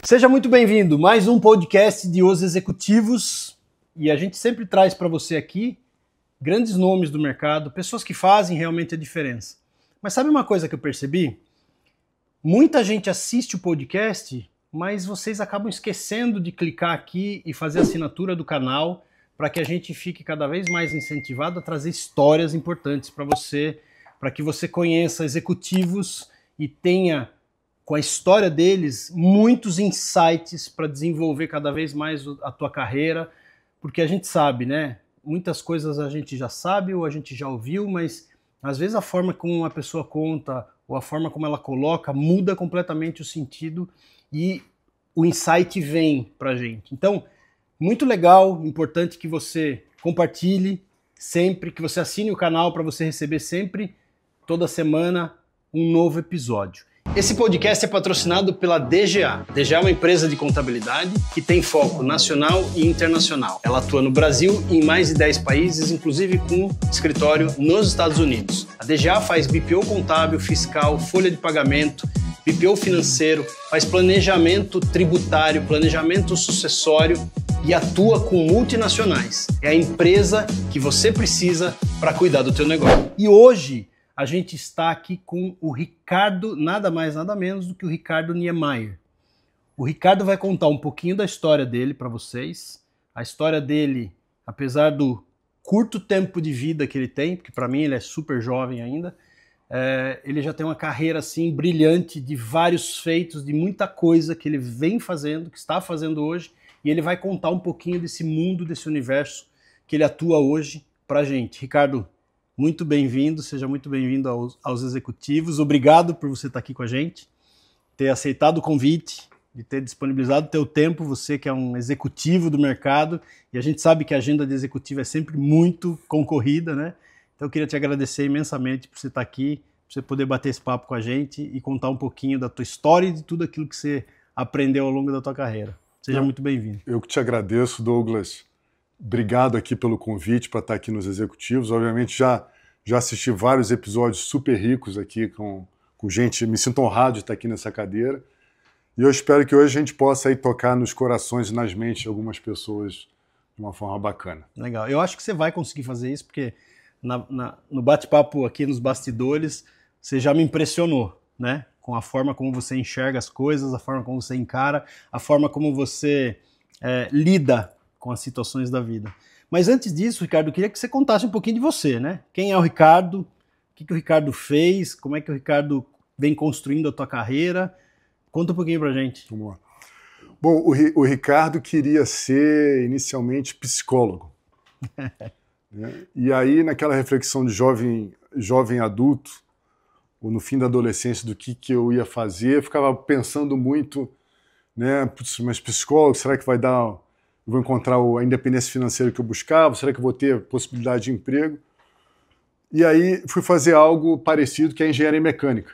Seja muito bem-vindo, mais um podcast de Os Executivos, e a gente sempre traz para você aqui grandes nomes do mercado, pessoas que fazem realmente a diferença. Mas sabe uma coisa que eu percebi? Muita gente assiste o podcast, mas vocês acabam esquecendo de clicar aqui e fazer a assinatura do canal para que a gente fique cada vez mais incentivado a trazer histórias importantes para você, para que você conheça executivos e tenha, com a história deles, muitos insights para desenvolver cada vez mais a tua carreira, porque a gente sabe, né? Muitas coisas a gente já sabe ou a gente já ouviu, mas às vezes a forma como a pessoa conta ou a forma como ela coloca muda completamente o sentido e o insight vem para a gente. Então, muito legal, importante que você compartilhe sempre, que você assine o canal para você receber sempre, toda semana, um novo episódio. Esse podcast é patrocinado pela DGA. DGA é uma empresa de contabilidade que tem foco nacional e internacional. Ela atua no Brasil e em mais de 10 países, inclusive com escritório nos Estados Unidos. A DGA faz BPO contábil, fiscal, folha de pagamento, BPO financeiro, faz planejamento tributário, planejamento sucessório e atua com multinacionais. É a empresa que você precisa para cuidar do teu negócio. E hoje a gente está aqui com o Ricardo, nada mais, nada menos do que o Ricardo Niemeyer. O Ricardo vai contar um pouquinho da história dele para vocês. A história dele, apesar do curto tempo de vida que ele tem, porque para mim ele é super jovem ainda, ele já tem uma carreira assim brilhante de vários feitos, de muita coisa que ele vem fazendo, que está fazendo hoje, e ele vai contar um pouquinho desse mundo, desse universo que ele atua hoje pra gente. Ricardo, muito bem-vindo, seja muito bem-vindo aos executivos. Obrigado por você estar aqui com a gente, ter aceitado o convite, de ter disponibilizado o teu tempo, você que é um executivo do mercado, e a gente sabe que a agenda de executivo é sempre muito concorrida, né? Então eu queria te agradecer imensamente por você estar aqui, por você poder bater esse papo com a gente e contar um pouquinho da tua história e de tudo aquilo que você aprendeu ao longo da tua carreira. Seja muito bem-vindo. Eu que te agradeço, Douglas. Obrigado aqui pelo convite para estar aqui nos executivos. Obviamente já assisti vários episódios super ricos aqui com gente, me sinto honrado de estar aqui nessa cadeira. E eu espero que hoje a gente possa aí tocar nos corações e nas mentes de algumas pessoas de uma forma bacana. Legal. Eu acho que você vai conseguir fazer isso, porque no bate-papo aqui nos bastidores, você já me impressionou, né? Com a forma como você enxerga as coisas, a forma como você encara, a forma como você lida com as situações da vida. Mas antes disso, Ricardo, eu queria que você contasse um pouquinho de você, né? Quem é o Ricardo? O que o Ricardo fez? Como é que o Ricardo vem construindo a tua carreira? Conta um pouquinho pra gente. Vamos lá. Bom, o Ricardo queria ser inicialmente psicólogo. Né? E aí, naquela reflexão de jovem adulto, ou no fim da adolescência, do que eu ia fazer, eu ficava pensando muito, né? Putz, mas psicólogo, será que vai dar... Eu vou encontrar a independência financeira que eu buscava? Será que eu vou ter possibilidade de emprego? E aí fui fazer algo parecido, que é a engenharia mecânica.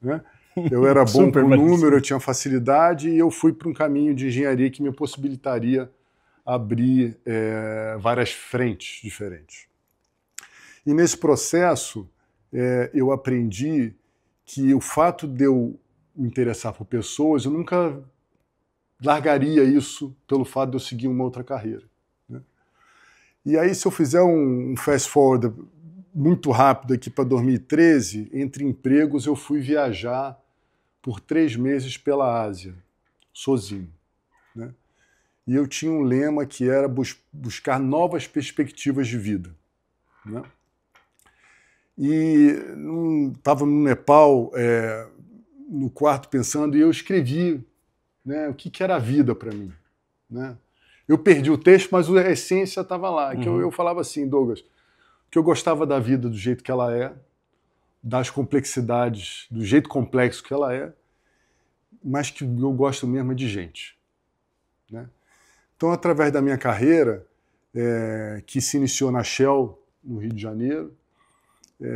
Né? Eu era bom com número, eu tinha facilidade, e eu fui para um caminho de engenharia que me possibilitaria abrir várias frentes diferentes. E nesse processo, eu aprendi que o fato de eu me interessar por pessoas, eu nunca largaria isso pelo fato de eu seguir uma outra carreira. Né? E aí, se eu fizer um fast forward muito rápido aqui para 2013, entre empregos eu fui viajar por 3 meses pela Ásia, sozinho. Né? E eu tinha um lema que era buscar novas perspectivas de vida. Né? E estava no Nepal, no quarto pensando, e eu escrevi, né, o que era a vida para mim. Né? Eu perdi o texto, mas a essência estava lá. Uhum. Que eu falava assim, Douglas, que eu gostava da vida do jeito que ela é, das complexidades, do jeito complexo que ela é, mas que eu gosto mesmo de gente. Né? Então, através da minha carreira, que se iniciou na Shell, no Rio de Janeiro,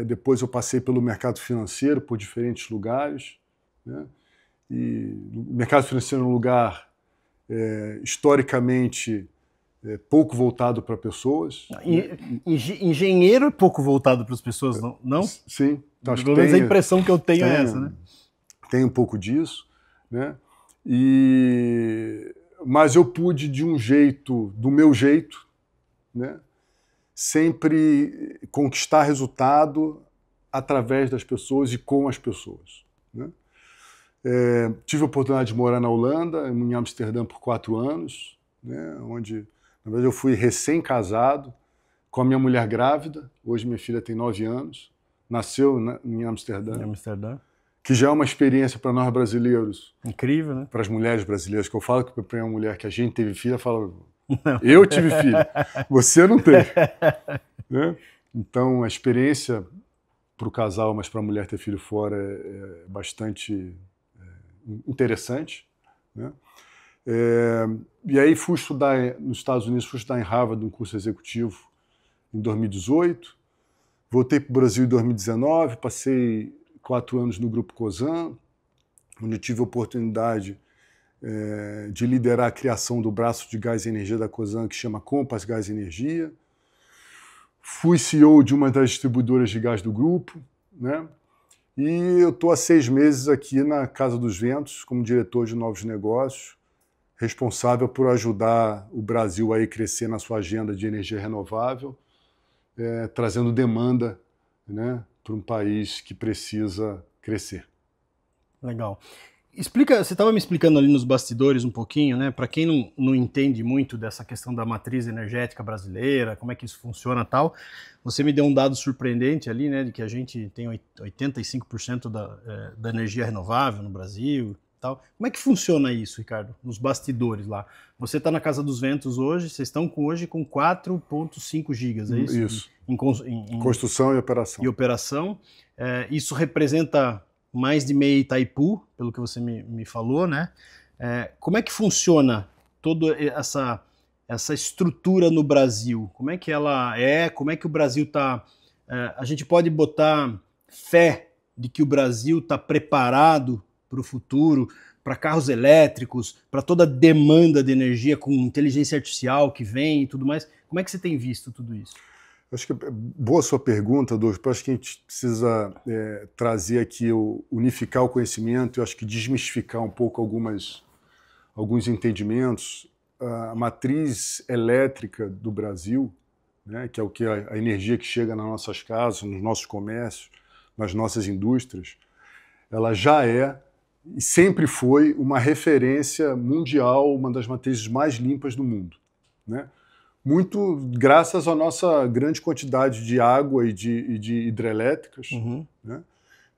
depois eu passei pelo mercado financeiro, por diferentes lugares, né? E o mercado financeiro é um lugar historicamente pouco voltado para pessoas. Engenheiro é pouco voltado para as pessoas, não? Sim. Pelo menos a impressão que eu tenho é essa, né? Tem um pouco disso, né? Mas eu pude, de um jeito, do meu jeito, né, sempre conquistar resultado através das pessoas e com as pessoas, né? Tive a oportunidade de morar na Holanda, em Amsterdã, por 4 anos, né, onde, na verdade, eu fui recém-casado, com a minha mulher grávida. Hoje minha filha tem 9 anos, nasceu em Amsterdã. Em Amsterdã. Que já é uma experiência para nós brasileiros. Incrível, né? Para as mulheres brasileiras, que eu falo que para uma mulher que a gente teve filha, fala, eu tive filha, você não teve. Né? Então, a experiência para o casal, mas para a mulher ter filho fora é bastante interessante. Né? E aí fui estudar nos Estados Unidos, fui estudar em Harvard, um curso executivo, em 2018. Voltei para o Brasil em 2019, passei 4 anos no Grupo Cosan, onde eu tive a oportunidade de liderar a criação do braço de gás e energia da Cosan, que chama Compass Gás e Energia. Fui CEO de uma das distribuidoras de gás do grupo, né? E eu estou há 6 meses aqui na Casa dos Ventos, como diretor de novos negócios, responsável por ajudar o Brasil a crescer na sua agenda de energia renovável, trazendo demanda, né, para um país que precisa crescer. Legal. Explica, você estava me explicando ali nos bastidores um pouquinho, né? Para quem não entende muito dessa questão da matriz energética brasileira, como é que isso funciona e tal, você me deu um dado surpreendente ali, né? De que a gente tem 85% da energia renovável no Brasil e tal. Como é que funciona isso, Ricardo? Nos bastidores lá. Você está na Casa dos Ventos hoje, vocês estão hoje com 4,5 gigas, é isso? Isso. Em construção e operação. Isso representa mais de meia Itaipu, pelo que você me falou, né? Como é que funciona toda essa estrutura no Brasil? Como é que ela é? Como é que o Brasil está... a gente pode botar fé de que o Brasil está preparado para o futuro, para carros elétricos, para toda a demanda de energia com inteligência artificial que vem e tudo mais? Como é que você tem visto tudo isso? Acho que boa sua pergunta, Douglas. Acho que a gente precisa trazer aqui, unificar o conhecimento, eu acho que desmistificar um pouco alguns entendimentos. A matriz elétrica do Brasil, né, que é o que a energia que chega nas nossas casas, nos nossos comércios, nas nossas indústrias, ela já é e sempre foi uma referência mundial, uma das matrizes mais limpas do mundo, né? Muito graças à nossa grande quantidade de água e de hidrelétricas. Uhum. Né?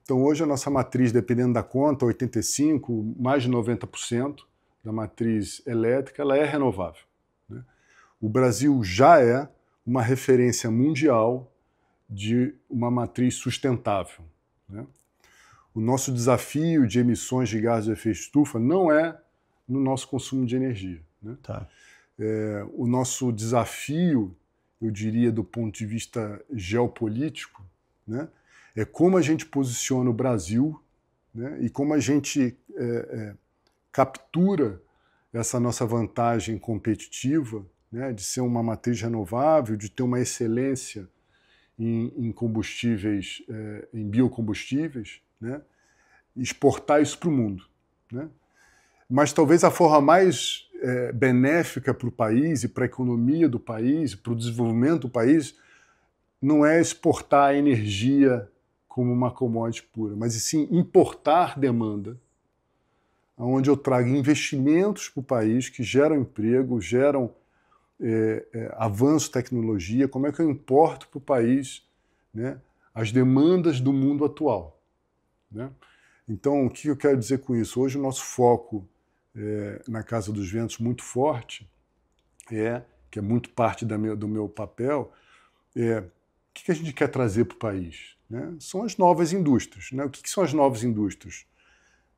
Então, hoje, a nossa matriz, dependendo da conta, 85%, mais de 90% da matriz elétrica, ela é renovável. Né? O Brasil já é uma referência mundial de uma matriz sustentável. Né? O nosso desafio de emissões de gases de efeito estufa não é no nosso consumo de energia. Né? Tá. O nosso desafio, eu diria, do ponto de vista geopolítico, né, é como a gente posiciona o Brasil, né, e como a gente captura essa nossa vantagem competitiva, né, de ser uma matriz renovável, de ter uma excelência em combustíveis, em biocombustíveis, né, e exportar isso para o mundo. Né? Mas talvez a forma mais benéfica para o país e para a economia do país, para o desenvolvimento do país, não é exportar a energia como uma commodity pura, mas sim importar demanda, onde eu trago investimentos para o país que geram emprego, geram avanço de tecnologia. Como é que eu importo para o país, né, as demandas do mundo atual? Né? Então, o que eu quero dizer com isso? Hoje o nosso foco na Casa dos Ventos muito forte, que é muito parte do meu papel, o que a gente quer trazer para o país? Né? São as novas indústrias. Né? O que são as novas indústrias?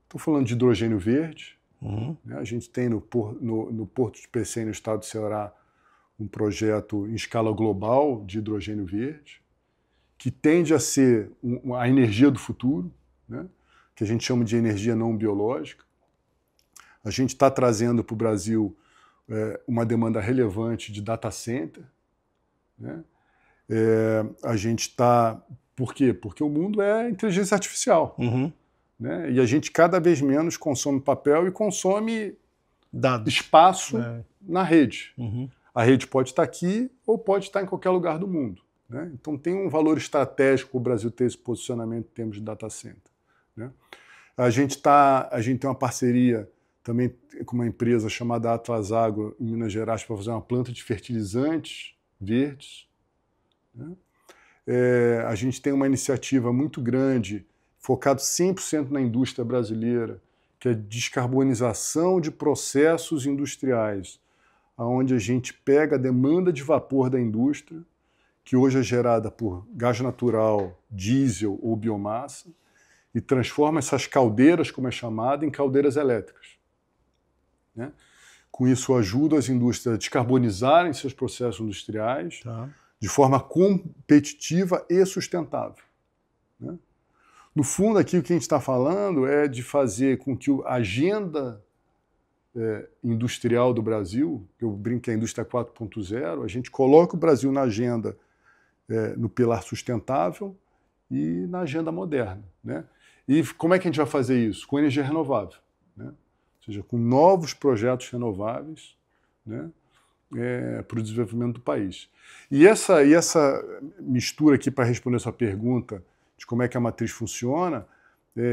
Estou falando de hidrogênio verde. Uhum. Né? A gente tem no Porto de Pecém, no estado do Ceará, um projeto em escala global de hidrogênio verde, que tende a ser a energia do futuro, né? Que a gente chama de energia não biológica. A gente está trazendo para o Brasil uma demanda relevante de data center. Né? A gente está... Por quê? Porque o mundo é inteligência artificial. Uhum. né? E a gente cada vez menos consome papel e consome dados, espaço na rede. Uhum. A rede pode estar aqui ou pode estar em qualquer lugar do mundo, né? Então tem um valor estratégico o Brasil ter esse posicionamento em termos de data center, né? A gente tem uma parceria também com uma empresa chamada Atlas Agro em Minas Gerais para fazer uma planta de fertilizantes verdes, né? A gente tem uma iniciativa muito grande focada 100% na indústria brasileira, que é a descarbonização de processos industriais, onde a gente pega a demanda de vapor da indústria, que hoje é gerada por gás natural, diesel ou biomassa, e transforma essas caldeiras, como é chamada, em caldeiras elétricas, né? Com isso, ajuda as indústrias a descarbonizarem seus processos industriais de forma competitiva e sustentável, né? No fundo, aqui o que a gente está falando é de fazer com que a agenda industrial do Brasil, eu brinco que é a indústria 4.0, a gente coloca o Brasil na agenda, no pilar sustentável e na agenda moderna, né? E como é que a gente vai fazer isso? Com energia renovável, né? Ou seja, com novos projetos renováveis, né? Para o desenvolvimento do país. E essa mistura aqui, para responder a sua pergunta de como é que a matriz funciona,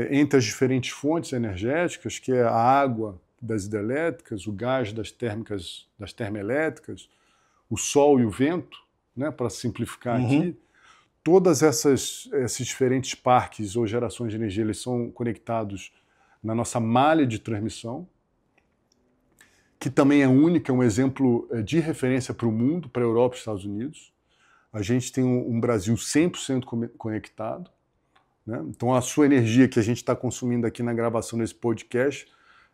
entre as diferentes fontes energéticas, que é a água das hidrelétricas, o gás das termoelétricas, o sol e o vento, né, para simplificar aqui, todas esses diferentes parques ou gerações de energia, eles são conectados na nossa malha de transmissão, que também é única, é um exemplo de referência para o mundo, para a Europa e Estados Unidos. A gente tem um Brasil 100% conectado, né? Então a sua energia que a gente está consumindo aqui na gravação desse podcast,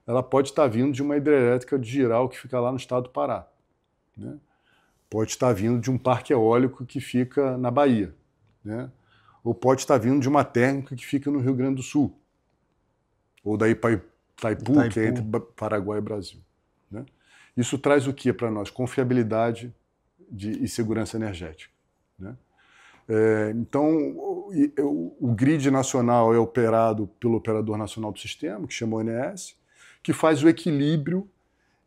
ela pode estar vindo de uma hidrelétrica de Jirau que fica lá no estado do Pará, né? Pode estar vindo de um parque eólico que fica na Bahia, né? Ou pode estar vindo de uma térmica que fica no Rio Grande do Sul, ou da Itaipu, que é entre Paraguai e Brasil, né? Isso traz o que para nós? Confiabilidade e segurança energética, né? Então, o grid nacional é operado pelo Operador Nacional do Sistema, que chama ONS, que faz o equilíbrio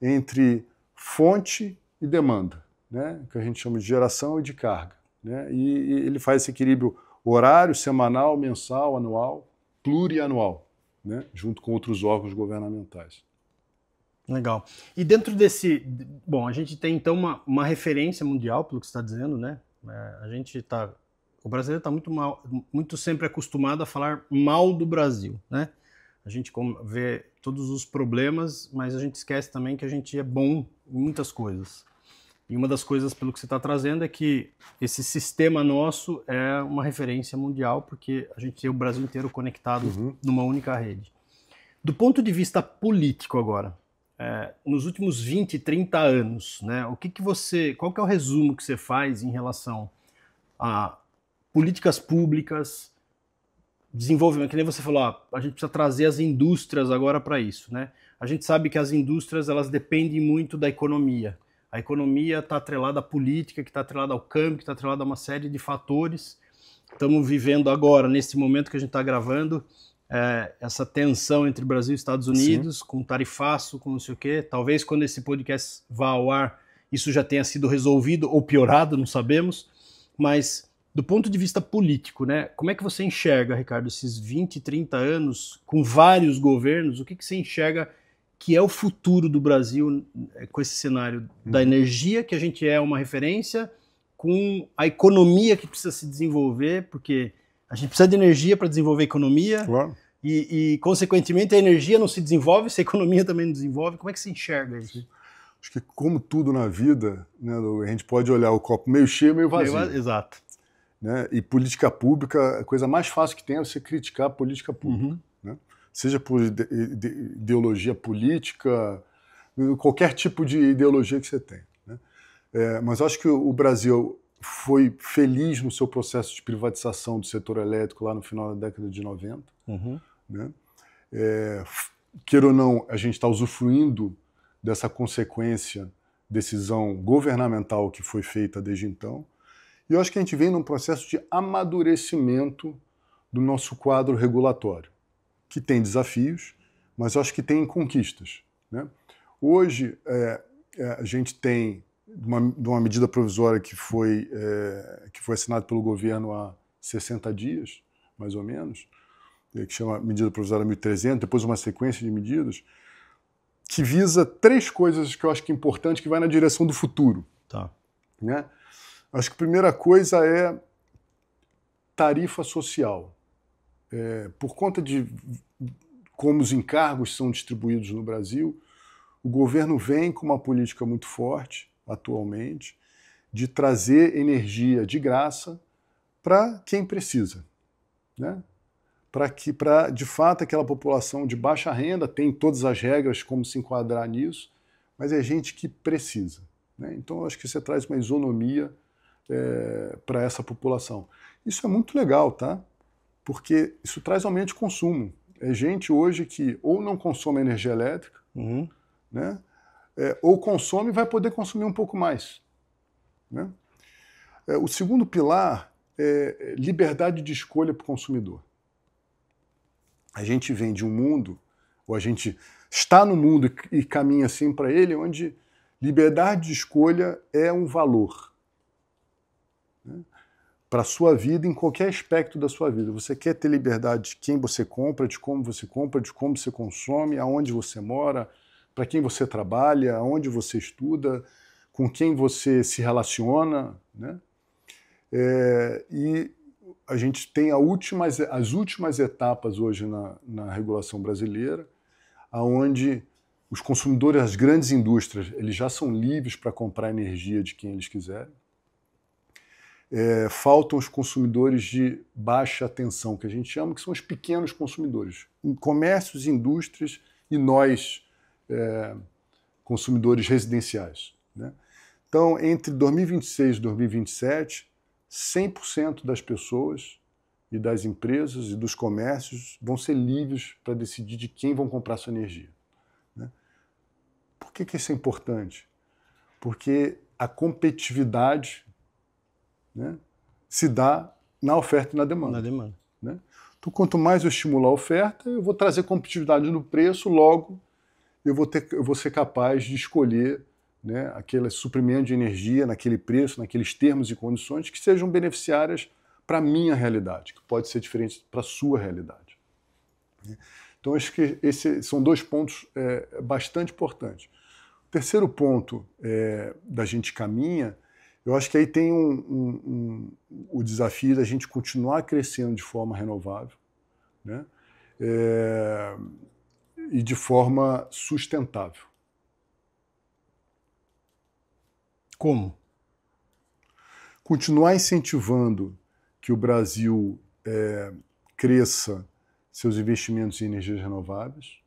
entre fonte e demanda, né? Que a gente chama de geração e de carga, né? E ele faz esse equilíbrio horário, semanal, mensal, anual, plurianual, né? Junto com outros órgãos governamentais. Legal. E dentro desse... Bom, a gente tem então uma referência mundial, pelo que você está dizendo, né? O brasileiro está muito sempre acostumado a falar mal do Brasil, né? A gente vê todos os problemas, mas a gente esquece também que a gente é bom em muitas coisas. E uma das coisas, pelo que você está trazendo, é que esse sistema nosso é uma referência mundial, porque a gente tem o Brasil inteiro conectado numa única rede. Do ponto de vista político agora, nos últimos 20, 30 anos, né, qual que é o resumo que você faz em relação a políticas públicas, desenvolvimento, que nem você falou, a gente precisa trazer as indústrias agora para isso, né? A gente sabe que as indústrias, elas dependem muito da economia. A economia está atrelada à política, que está atrelada ao câmbio, que está atrelada a uma série de fatores. Estamos vivendo agora, nesse momento que a gente está gravando, essa tensão entre Brasil e Estados Unidos, sim, com tarifaço, com não sei o quê. Talvez quando esse podcast vá ao ar, isso já tenha sido resolvido ou piorado, não sabemos. Mas, do ponto de vista político, né, como é que você enxerga, Ricardo, esses 20, 30 anos, com vários governos, o que você enxerga que é o futuro do Brasil com esse cenário da energia, que a gente é uma referência, com a economia que precisa se desenvolver, porque a gente precisa de energia para desenvolver a economia, claro, e, consequentemente, a energia não se desenvolve se a economia também não desenvolve. Como é que se enxerga isso? Acho que, como tudo na vida, né, a gente pode olhar o copo meio cheio, meio vazio. Exato. Né? E política pública, a coisa mais fácil que tem é você criticar a política pública. Né? Seja por ideologia política, qualquer tipo de ideologia que você tem, né? Mas acho que o Brasil foi feliz no seu processo de privatização do setor elétrico lá no final da década de 90. Né? Queira ou não, a gente está usufruindo dessa consequência, decisão governamental que foi feita desde então. E eu acho que a gente vem num processo de amadurecimento do nosso quadro regulatório. que tem desafios, mas eu acho que tem conquistas, né? Hoje, a gente tem uma medida provisória que foi assinada pelo governo há 60 dias, mais ou menos, que chama medida provisória 1300, depois uma sequência de medidas, que visa 3 coisas que eu acho que é importante, que vai na direção do futuro. Tá. Né? Acho que a primeira coisa é tarifa social. Por conta de como os encargos são distribuídos no Brasil, o governo vem com uma política muito forte, atualmente, de trazer energia de graça para quem precisa, né? Para, de fato, aquela população de baixa renda tem todas as regras como se enquadrar nisso, mas é gente que precisa, né? Então, eu acho que você traz uma isonomia para essa população. Isso é muito legal, tá? Porque isso traz aumento de consumo. É gente hoje que ou não consome energia elétrica, né? Ou consome e vai poder consumir um pouco mais, né? O segundo pilar é liberdade de escolha para o consumidor. A gente vem de um mundo, ou a gente está no mundo e caminha assim para ele, onde liberdade de escolha é um valor, né? Para a sua vida, em qualquer aspecto da sua vida. Você quer ter liberdade de quem você compra, de como você consome, aonde você mora, para quem você trabalha, aonde você estuda, com quem você se relaciona, né? E a gente tem as últimas etapas hoje na regulação brasileira, onde os consumidores, as grandes indústrias, eles já são livres para comprar energia de quem eles quiserem. Faltam os consumidores de baixa tensão, que a gente chama, que são os pequenos consumidores. Comércios, indústrias e nós, consumidores residenciais, né? Então, entre 2026 e 2027, 100% das pessoas e das empresas e dos comércios vão ser livres para decidir de quem vão comprar sua energia, né? Por que isso é importante? Porque a competitividade, né, se dá na oferta e na demanda. Na demanda. Né? Então, quanto mais eu estimular a oferta, eu vou trazer competitividade no preço, logo eu vou ser capaz de escolher, né, aquele suprimento de energia naquele preço, naqueles termos e condições que sejam beneficiárias para a minha realidade, que pode ser diferente para a sua realidade. Então, acho que esses são 2 pontos bastante importantes. O terceiro ponto da gente caminha, eu acho que aí tem o desafio da gente continuar crescendo de forma renovável, né? E de forma sustentável. Como? Continuar incentivando que o Brasil cresça seus investimentos em energias renováveis,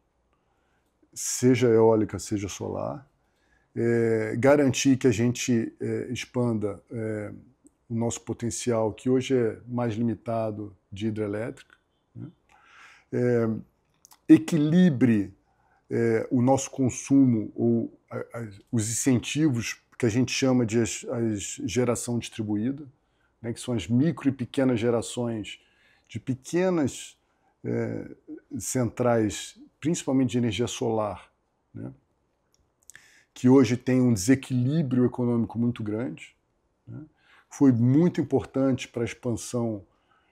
seja eólica, seja solar, garantir que a gente expanda o nosso potencial, que hoje é mais limitado, de hidrelétrica, né? Equilibre o nosso consumo, ou os incentivos que a gente chama de geração distribuída, né, que são as micro e pequenas gerações de pequenas centrais, principalmente de energia solar, né, que hoje tem um desequilíbrio econômico muito grande, né? Foi muito importante para a expansão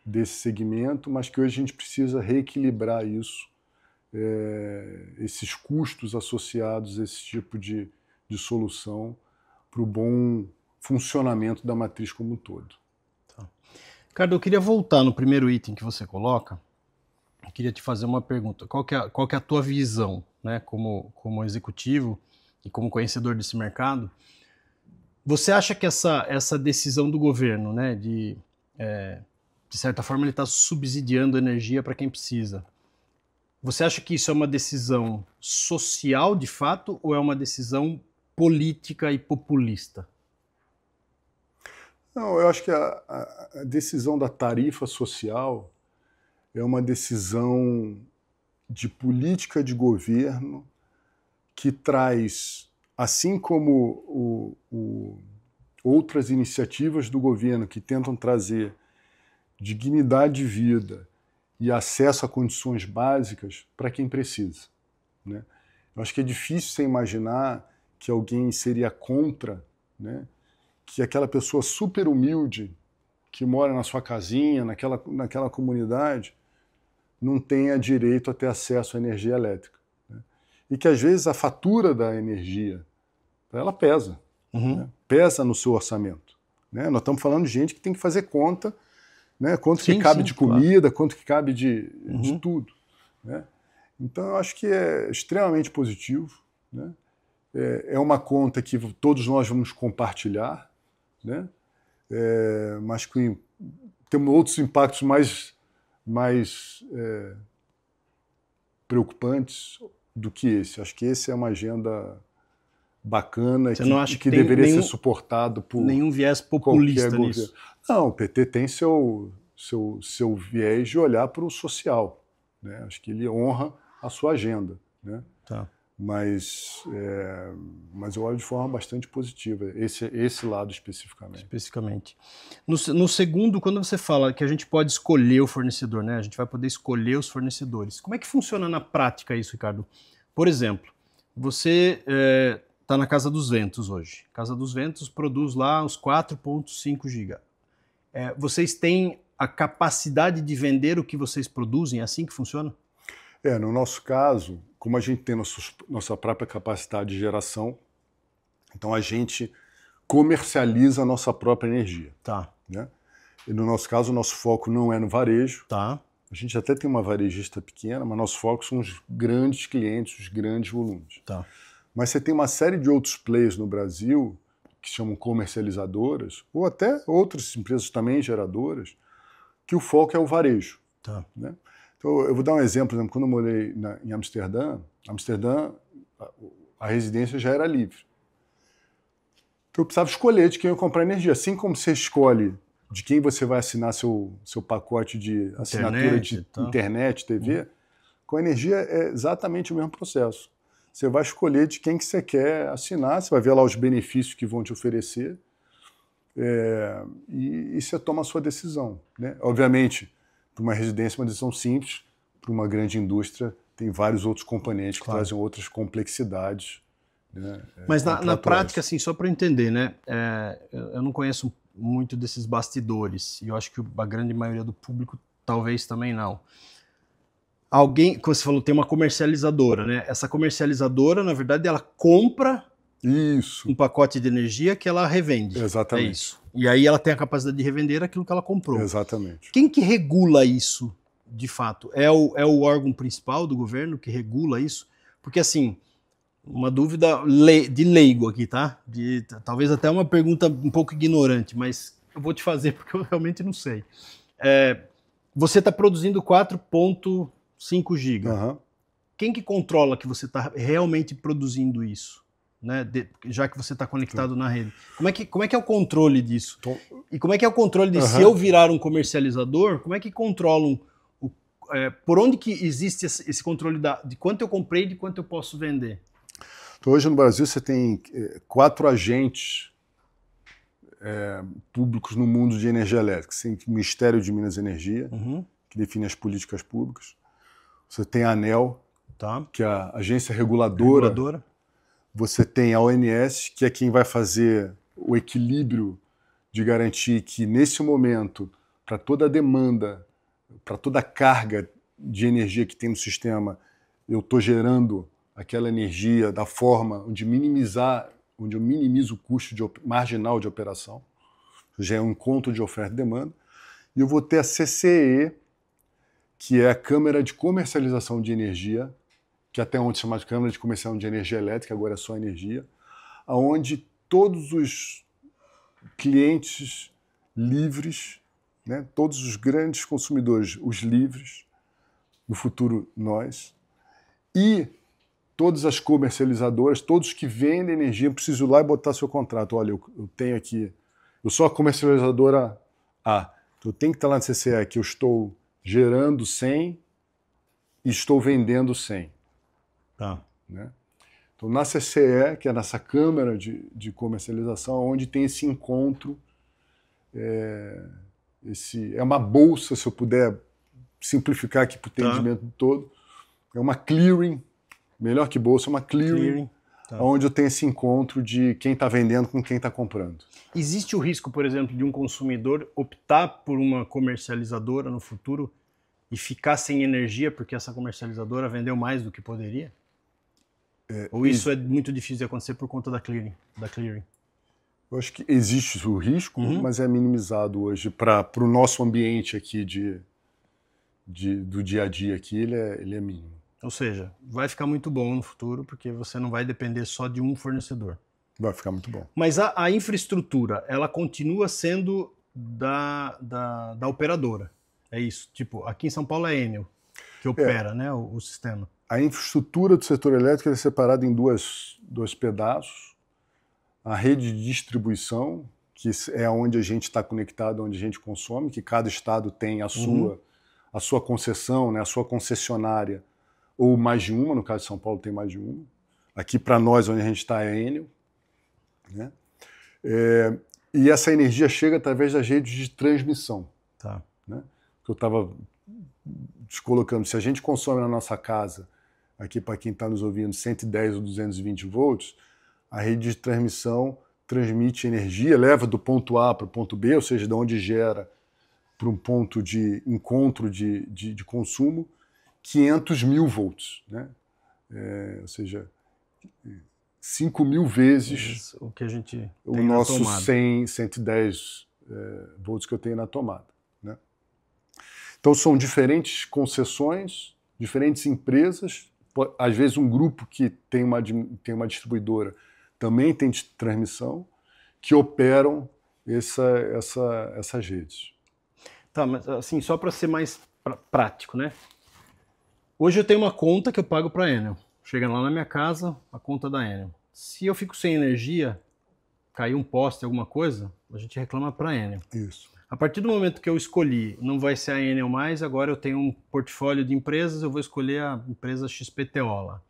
desse segmento, mas que hoje a gente precisa reequilibrar isso, esses custos associados a esse tipo de solução para o bom funcionamento da matriz como um todo. Tá. Ricardo, eu queria voltar no primeiro item que você coloca. Eu queria te fazer uma pergunta. Qual que é a tua visão, né, como executivo e como conhecedor desse mercado? Você acha que essa decisão do governo, né, de certa forma ele está subsidiando energia para quem precisa, você acha que isso é uma decisão social de fato ou é uma decisão política e populista? Não, eu acho que a decisão da tarifa social é uma decisão de política de governo que traz, assim como outras iniciativas do governo que tentam trazer dignidade de vida e acesso a condições básicas para quem precisa, né? Eu acho que é difícil você imaginar que alguém seria contra, né, que aquela pessoa super humilde que mora na sua casinha, naquela comunidade, não tenha direito a ter acesso à energia elétrica, né? E que às vezes a fatura da energia, ela pesa, né? Pesa no seu orçamento, né? Nós estamos falando de gente que tem que fazer conta, né? Quanto que cabe de comida, claro, quanto que cabe de tudo, né? Então eu acho que é extremamente positivo, né? É uma conta que todos nós vamos compartilhar, né? Mas que temos outros impactos mais preocupantes do que esse. Acho que esse é uma agenda bacana que deveria ser suportado por nenhum viés populista nisso. Não, o PT tem seu viés de olhar para o social, né? Acho que ele honra a sua agenda, né? Tá. Mas eu olho de forma bastante positiva, esse lado especificamente. No segundo, quando você fala que a gente pode escolher o fornecedor, né? A gente vai poder escolher os fornecedores. Como é que funciona na prática isso, Ricardo? Por exemplo, você está na Casa dos Ventos hoje. Casa dos Ventos produz lá os 4,5 GB. Vocês têm a capacidade de vender o que vocês produzem? É assim que funciona? No nosso caso, como a gente tem nossa própria capacidade de geração, então a gente comercializa a nossa própria energia. Tá. Né? E no nosso caso, o nosso foco não é no varejo. Tá. A gente até tem uma varejista pequena, mas nosso foco são os grandes clientes, os grandes volumes. Tá. Mas você tem uma série de outros players no Brasil que se chamam comercializadoras, ou até outras empresas também geradoras, que o foco é o varejo. Tá. Né? Então, eu vou dar um exemplo. Por exemplo, quando eu morei em Amsterdã, a residência já era livre. Então eu precisava escolher de quem eu ia comprar energia. Assim como você escolhe de quem você vai assinar seu pacote de assinatura de internet, TV, com a energia é exatamente o mesmo processo. Você vai escolher de quem que você quer assinar, você vai ver lá os benefícios que vão te oferecer, e você toma a sua decisão, né? Obviamente, para uma residência é uma decisão simples, para uma grande indústria tem vários outros componentes que trazem outras complexidades, né? Mas na prática, assim, só para eu entender, né? Eu não conheço muito desses bastidores, e eu acho que a grande maioria do público talvez também não. Alguém, como você falou, tem uma comercializadora, né? Essa comercializadora, na verdade, ela compra um pacote de energia que ela revende. Exatamente. É isso. E aí ela tem a capacidade de revender aquilo que ela comprou. Exatamente. Quem que regula isso, de fato? É o órgão principal do governo que regula isso? Porque, assim, uma dúvida de leigo aqui, tá? Talvez até uma pergunta um pouco ignorante, mas eu vou te fazer porque eu realmente não sei. Você está produzindo 4,5 GB. Uhum. Quem que controla que você está realmente produzindo isso? Né? Já que você está conectado na rede. Como é que é o controle disso? E como é que é o controle de se eu virar um comercializador, como é que controlam por onde que existe esse controle de quanto eu comprei e de quanto eu posso vender? Então, hoje no Brasil você tem 4 agentes públicos no mundo de energia elétrica. Você tem o Ministério de Minas e Energia, que define as políticas públicas. Você tem a ANEEL, que é a agência reguladora. Você tem a ONS, que é quem vai fazer o equilíbrio de garantir que, nesse momento, para toda a demanda, para toda a carga de energia que tem no sistema, eu estou gerando aquela energia da forma onde eu minimizo o custo marginal de operação, já é um encontro de oferta e demanda. E eu vou ter a CCE, que é a Câmara de Comercialização de Energia, que até onde se chama de Câmara de Comercialização de Energia Elétrica, agora é só energia, onde todos os clientes livres, né, todos os grandes consumidores, os livres, no futuro nós, e todas as comercializadoras, todos que vendem energia, precisam ir lá e botar seu contrato. Olha, eu tenho aqui, eu sou a comercializadora A, então eu tenho que estar lá no CCE que eu estou gerando 100 e estou vendendo 100. Né? Então, na CCE, que é nessa Câmara de Comercialização, onde tem esse encontro, é uma bolsa, se eu puder simplificar aqui para o entendimento todo, é uma clearing, melhor que bolsa, é uma clearing. Onde eu tenho esse encontro de quem está vendendo com quem está comprando. Existe o risco, por exemplo, de um consumidor optar por uma comercializadora no futuro e ficar sem energia porque essa comercializadora vendeu mais do que poderia? Ou isso é muito difícil de acontecer por conta da clearing? Eu acho que existe o risco, mas é minimizado hoje para o nosso ambiente aqui do dia a dia aqui, ele é mínimo. Ou seja, vai ficar muito bom no futuro, porque você não vai depender só de um fornecedor. Vai ficar muito bom. Mas a infraestrutura, ela continua sendo da operadora. É isso. Tipo, aqui em São Paulo é a Enel que opera, né, o sistema. A infraestrutura do setor elétrico é separada em dois pedaços. A rede de distribuição, que é onde a gente está conectado, onde a gente consome, que cada estado tem a sua concessão, né, a sua concessionária, ou mais de uma, no caso de São Paulo tem mais de uma. Aqui para nós, onde a gente está, é Enel. Né? E essa energia chega através das redes de transmissão. Tá. Né? Eu estava te colocando, se a gente consome na nossa casa, aqui para quem está nos ouvindo, 110 ou 220 volts, a rede de transmissão transmite energia, leva do ponto A para o ponto B, ou seja, de onde gera para um ponto de encontro de consumo, 500 mil volts, né? Ou seja, 5.000 vezes o que a gente o nosso 110 volts que eu tenho na tomada. Né? Então são diferentes concessões, diferentes empresas, às vezes um grupo que tem uma distribuidora também tem transmissão, que operam essas redes. Tá, mas assim, só para ser mais prático, né? Hoje eu tenho uma conta que eu pago para a Enel. Chega lá na minha casa, a conta da Enel. Se eu fico sem energia, cair um poste, alguma coisa, a gente reclama para a Enel. Isso. A partir do momento que eu escolhi, não vai ser a Enel mais, agora eu tenho um portfólio de empresas, eu vou escolher a empresa XPTO lá.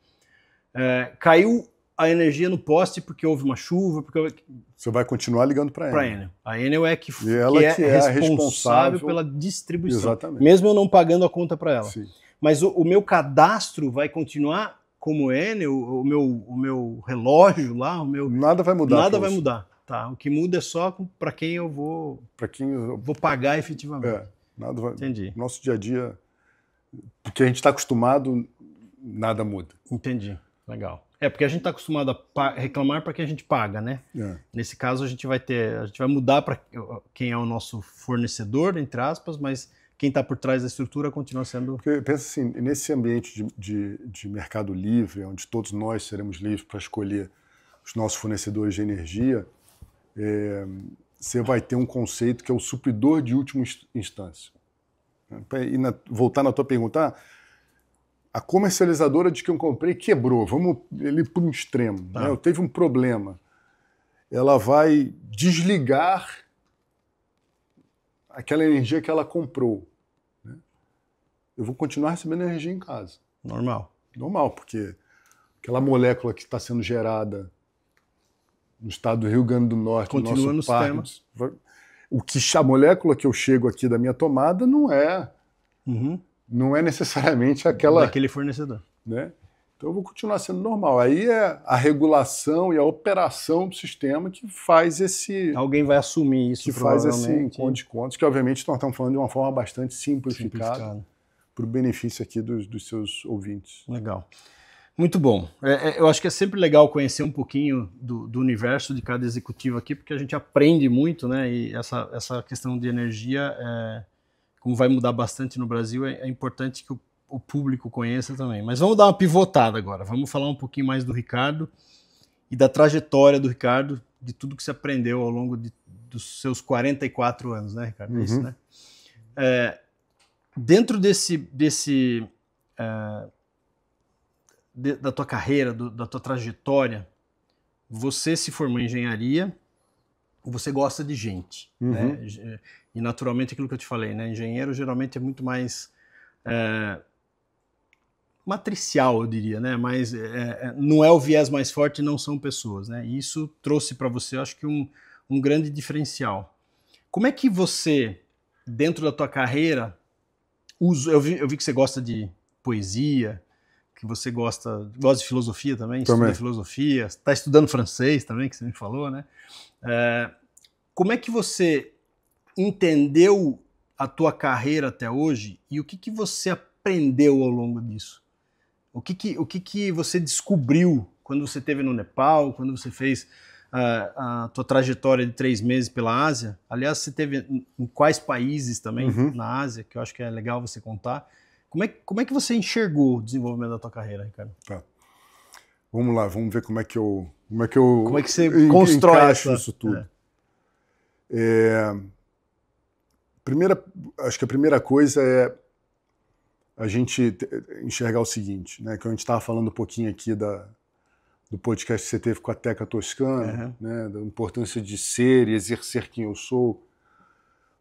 Caiu a energia no poste porque houve uma chuva, você vai continuar ligando para a Enel. A Enel é que é responsável pela distribuição. Exatamente. Mesmo eu não pagando a conta para ela. Sim. Mas o meu cadastro vai continuar como Enel, o meu relógio lá, nada vai mudar. Nada vai mudar. Tá? O que muda é só para quem eu vou pagar efetivamente. Nada vai. Entendi. Nosso dia a dia, porque a gente está acostumado, nada muda. Entendi. Legal. Porque a gente está acostumado a reclamar para quem a gente paga, né? Nesse caso a gente vai mudar para quem é o nosso fornecedor, entre aspas, mas quem está por trás da estrutura continua sendo... Porque, pensa assim, nesse ambiente de mercado livre, onde todos nós seremos livres para escolher os nossos fornecedores de energia, você vai ter um conceito que é o supridor de última instância. E voltar na tua pergunta, a comercializadora de que eu comprei quebrou, vamos ali para um extremo, né? Eu teve um problema. Ela vai desligar aquela energia que ela comprou. Né? Eu vou continuar recebendo energia em casa. Normal, porque aquela molécula que está sendo gerada no estado do Rio Grande do Norte, continua no sistema. A molécula que eu chego aqui da minha tomada não é necessariamente daquele fornecedor. Né? Então eu vou continuar sendo normal. Aí é a regulação e a operação do sistema que faz esse... Alguém vai assumir isso, que faz esse encontro de contas, que obviamente nós estamos falando de uma forma bastante simplificada para o benefício aqui dos seus ouvintes. Legal. Muito bom. Eu acho que é sempre legal conhecer um pouquinho do universo de cada executivo aqui, porque a gente aprende muito, né? E essa questão de energia, como vai mudar bastante no Brasil, é importante que o público conheça também. Mas vamos dar uma pivotada agora. Vamos falar um pouquinho mais do Ricardo e da trajetória do Ricardo, de tudo que você aprendeu ao longo dos seus 44 anos, né, Ricardo? É isso, né? Dentro da tua carreira, da tua trajetória, você se formou em engenharia e você gosta de gente, né? E naturalmente aquilo que eu te falei, né? Engenheiro geralmente é muito mais matricial, eu diria, né? Mas não é o viés mais forte, não são pessoas, né? E isso trouxe para você, eu acho que um grande diferencial. Como é que você, dentro da tua carreira, uso. Eu vi que você gosta de poesia, que você gosta de filosofia também, estuda filosofia, está estudando francês também, que você me falou, né? Como é que você entendeu a tua carreira até hoje e o que você aprendeu ao longo disso? O que você descobriu quando você esteve no Nepal, quando você fez a tua trajetória de 3 meses pela Ásia? Aliás, você esteve em quais países também na Ásia, que eu acho que é legal você contar. Como é que você enxergou o desenvolvimento da tua carreira, Ricardo? Tá. Vamos lá, vamos ver como é que você constrói isso tudo. Acho que a primeira coisa é a gente enxergar o seguinte, né? Que a gente estava falando um pouquinho aqui do podcast que você teve com a Teca Toscana, né? Da importância de ser e exercer quem eu sou,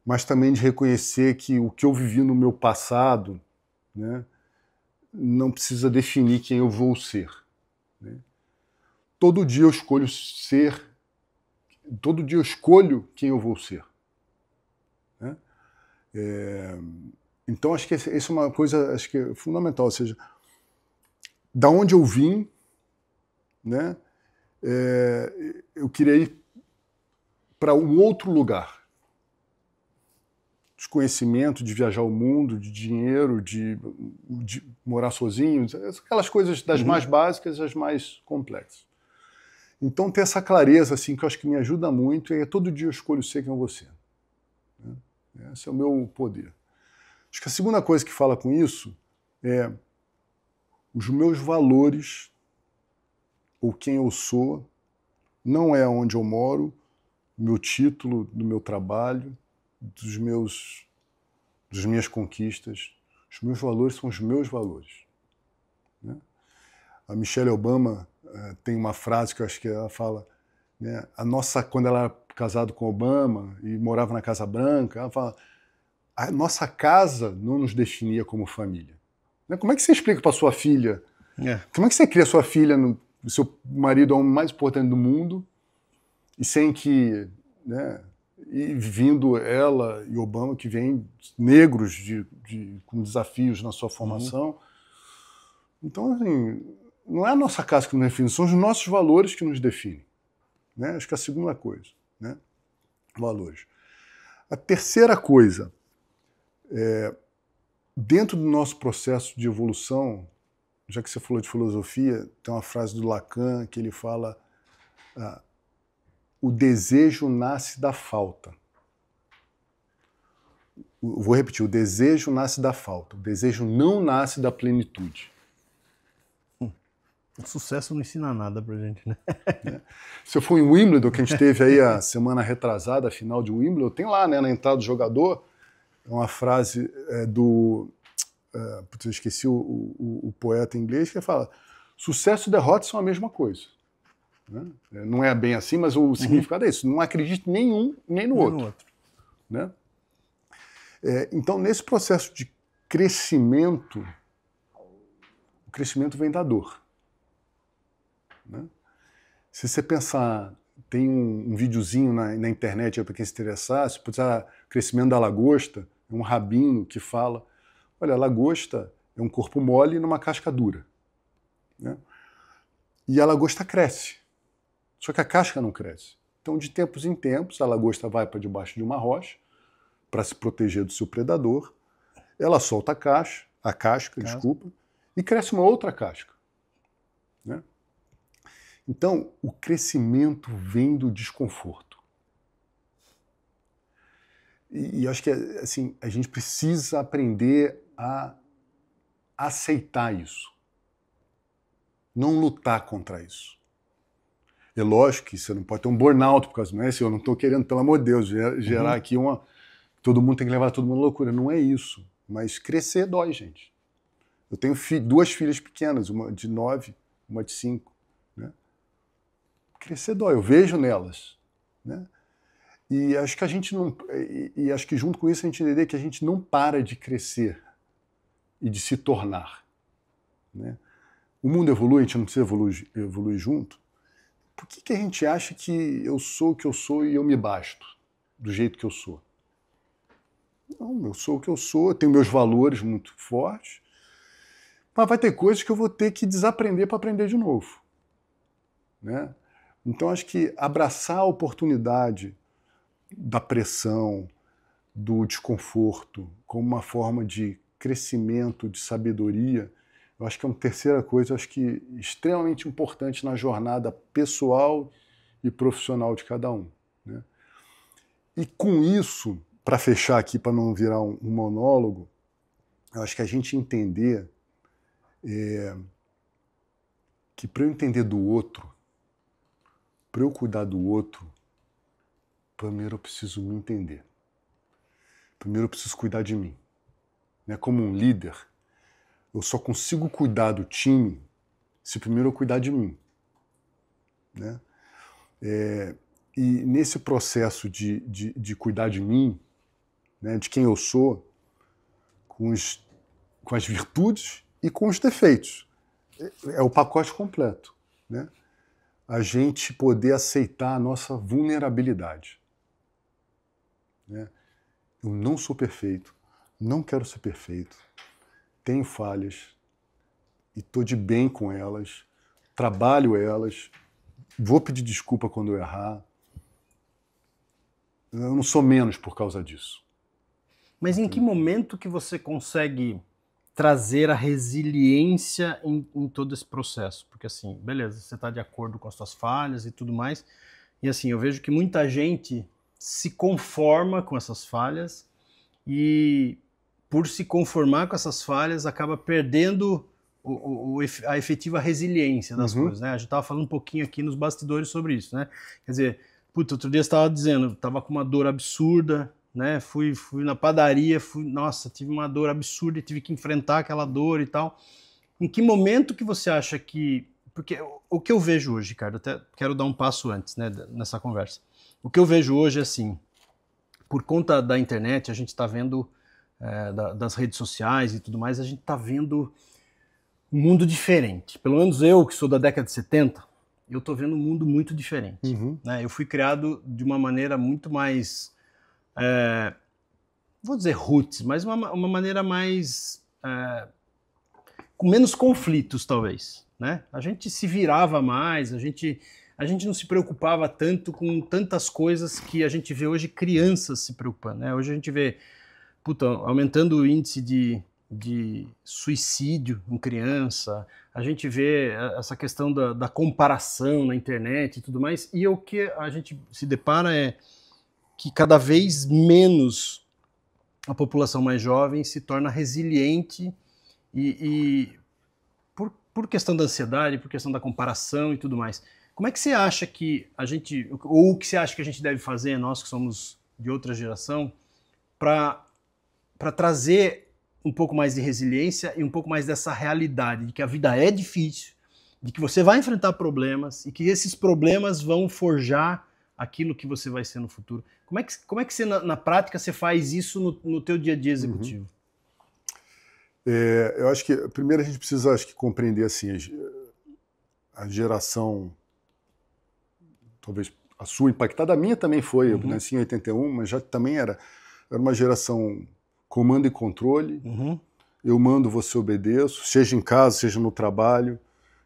mas também de reconhecer que o que eu vivi no meu passado, né, não precisa definir quem eu vou ser. Né? Todo dia eu escolho ser, todo dia eu escolho quem eu vou ser. Né? Então acho que essa é uma coisa acho que é fundamental, ou seja, da onde eu vim, né, eu queria ir para um outro lugar. De conhecimento, de viajar o mundo, de dinheiro, de morar sozinho, aquelas coisas das mais básicas às mais complexas. Então ter essa clareza assim, que eu acho que me ajuda muito, é todo dia eu escolho ser quem eu vou ser. Né? Esse é o meu poder. Acho que a segunda coisa que fala com isso é os meus valores, ou quem eu sou, não é onde eu moro, meu título do meu trabalho, das minhas conquistas. Os meus valores são os meus valores. Né? A Michelle Obama tem uma frase que eu acho que ela fala, né, quando ela era casada com Obama e morava na Casa Branca, ela fala, a nossa casa não nos definia como família. Né? Como é que você explica para sua filha? Como é que você cria sua filha, o seu marido é o homem mais importante do mundo, e sem que... Né, e vindo ela e Obama, que vêm negros com desafios na sua formação. Então, assim, não é a nossa casa que nos define, são os nossos valores que nos definem. Né? Acho que é a segunda coisa. Né? Valores. A terceira coisa, dentro do nosso processo de evolução, já que você falou de filosofia, tem uma frase do Lacan que ele fala... o desejo nasce da falta. Vou repetir, o desejo nasce da falta. O desejo não nasce da plenitude. O sucesso não ensina nada pra gente, né? Se eu for em Wimbledon, que a gente teve aí a semana retrasada, a final de Wimbledon, tem lá, né, na entrada do jogador, uma frase eu esqueci o poeta inglês, que fala, sucesso e derrota são a mesma coisa. Né? Não é bem assim, mas o significado é isso. Não acredito nenhum nem no outro. Né? Então, nesse processo de crescimento, o crescimento vem da dor. Né? Se você pensar, tem um videozinho na internet para quem se interessar, se puder, crescimento da lagosta, é um rabino que fala, olha, a lagosta é um corpo mole numa casca dura. Né? E a lagosta cresce. Só que a casca não cresce. Então, de tempos em tempos, a lagosta vai para debaixo de uma rocha para se proteger do seu predador. Ela solta a casca, e cresce uma outra casca. Né? Então, o crescimento vem do desconforto. E acho que assim, a gente precisa aprender a aceitar isso. Não lutar contra isso. É lógico que você não pode ter um burnout por causa disso. Eu não estou querendo, pelo amor de Deus, gerar aqui todo mundo tem que levar todo mundo à loucura. Não é isso. Mas crescer dói, gente. Eu tenho 2 filhas pequenas, uma de 9, uma de 5. Né? Crescer dói, eu vejo nelas. Né? E acho que a gente não. E acho que junto com isso a gente entender que a gente não para de crescer e de se tornar. Né? O mundo evolui, a gente não precisa evoluir junto. Por que a gente acha que eu sou o que eu sou e eu me basto do jeito que eu sou? Não, eu sou o que eu sou, eu tenho meus valores muito fortes, mas vai ter coisas que eu vou ter que desaprender para aprender de novo, né? Então, acho que abraçar a oportunidade da pressão, do desconforto, como uma forma de crescimento, de sabedoria, eu acho que é uma terceira coisa, eu acho que extremamente importante na jornada pessoal e profissional de cada um, né? E com isso, para fechar aqui, para não virar um monólogo, eu acho que a gente entender que para eu entender do outro, para eu cuidar do outro, primeiro eu preciso me entender. Primeiro eu preciso cuidar de mim. Né? Como um líder, eu só consigo cuidar do time se primeiro eu cuidar de mim. Né? E nesse processo de cuidar de mim, né, de quem eu sou, com as virtudes e com os defeitos, é o pacote completo. Né? A gente poder aceitar a nossa vulnerabilidade. Né? Eu não sou perfeito, não quero ser perfeito, tenho falhas e estou de bem com elas, trabalho elas, vou pedir desculpa quando eu errar. Eu não sou menos por causa disso. Mas em que momento que você consegue trazer a resiliência em todo esse processo? Porque assim, beleza, você está de acordo com as suas falhas e tudo mais, e assim, eu vejo que muita gente se conforma com essas falhas e por se conformar com essas falhas acaba perdendo a efetiva resiliência das coisas, né? A gente estava falando um pouquinho aqui nos bastidores sobre isso, né? Quer dizer, puta, outro dia você estava dizendo, estava com uma dor absurda, né? Fui na padaria, nossa, tive uma dor absurda e tive que enfrentar aquela dor e tal. Em que momento que você acha que... Porque o que eu vejo hoje, Ricardo, até quero dar um passo antes, né, nessa conversa. O que eu vejo hoje é assim, por conta da internet, a gente está vendo, das redes sociais e tudo mais, a gente está vendo um mundo diferente. Pelo menos eu, que sou da década de 70, eu estou vendo um mundo muito diferente. Né? Eu fui criado de uma maneira muito mais... vou dizer roots, mas uma maneira mais... com menos conflitos, talvez. Né? A gente se virava mais, a gente não se preocupava tanto com tantas coisas que a gente vê hoje crianças se preocupando. Né? Hoje a gente vê aumentando o índice de suicídio em criança, a gente vê essa questão da comparação na internet e tudo mais, e o que a gente se depara é que cada vez menos a população mais jovem se torna resiliente e por questão da ansiedade, por questão da comparação e tudo mais. Como é que você acha que a gente, ou o que você acha que a gente deve fazer, nós que somos de outra geração, para trazer um pouco mais de resiliência e um pouco mais dessa realidade, de que a vida é difícil, de que você vai enfrentar problemas e que esses problemas vão forjar aquilo que você vai ser no futuro. Como é que você, na prática, você faz isso no teu dia a dia executivo? Eu acho que primeiro a gente precisa, acho que, compreender assim, a geração, talvez a sua impactada, a minha também foi, eu nasci em 81, mas já também era uma geração comando e controle, eu mando, você obedeço, seja em casa, seja no trabalho,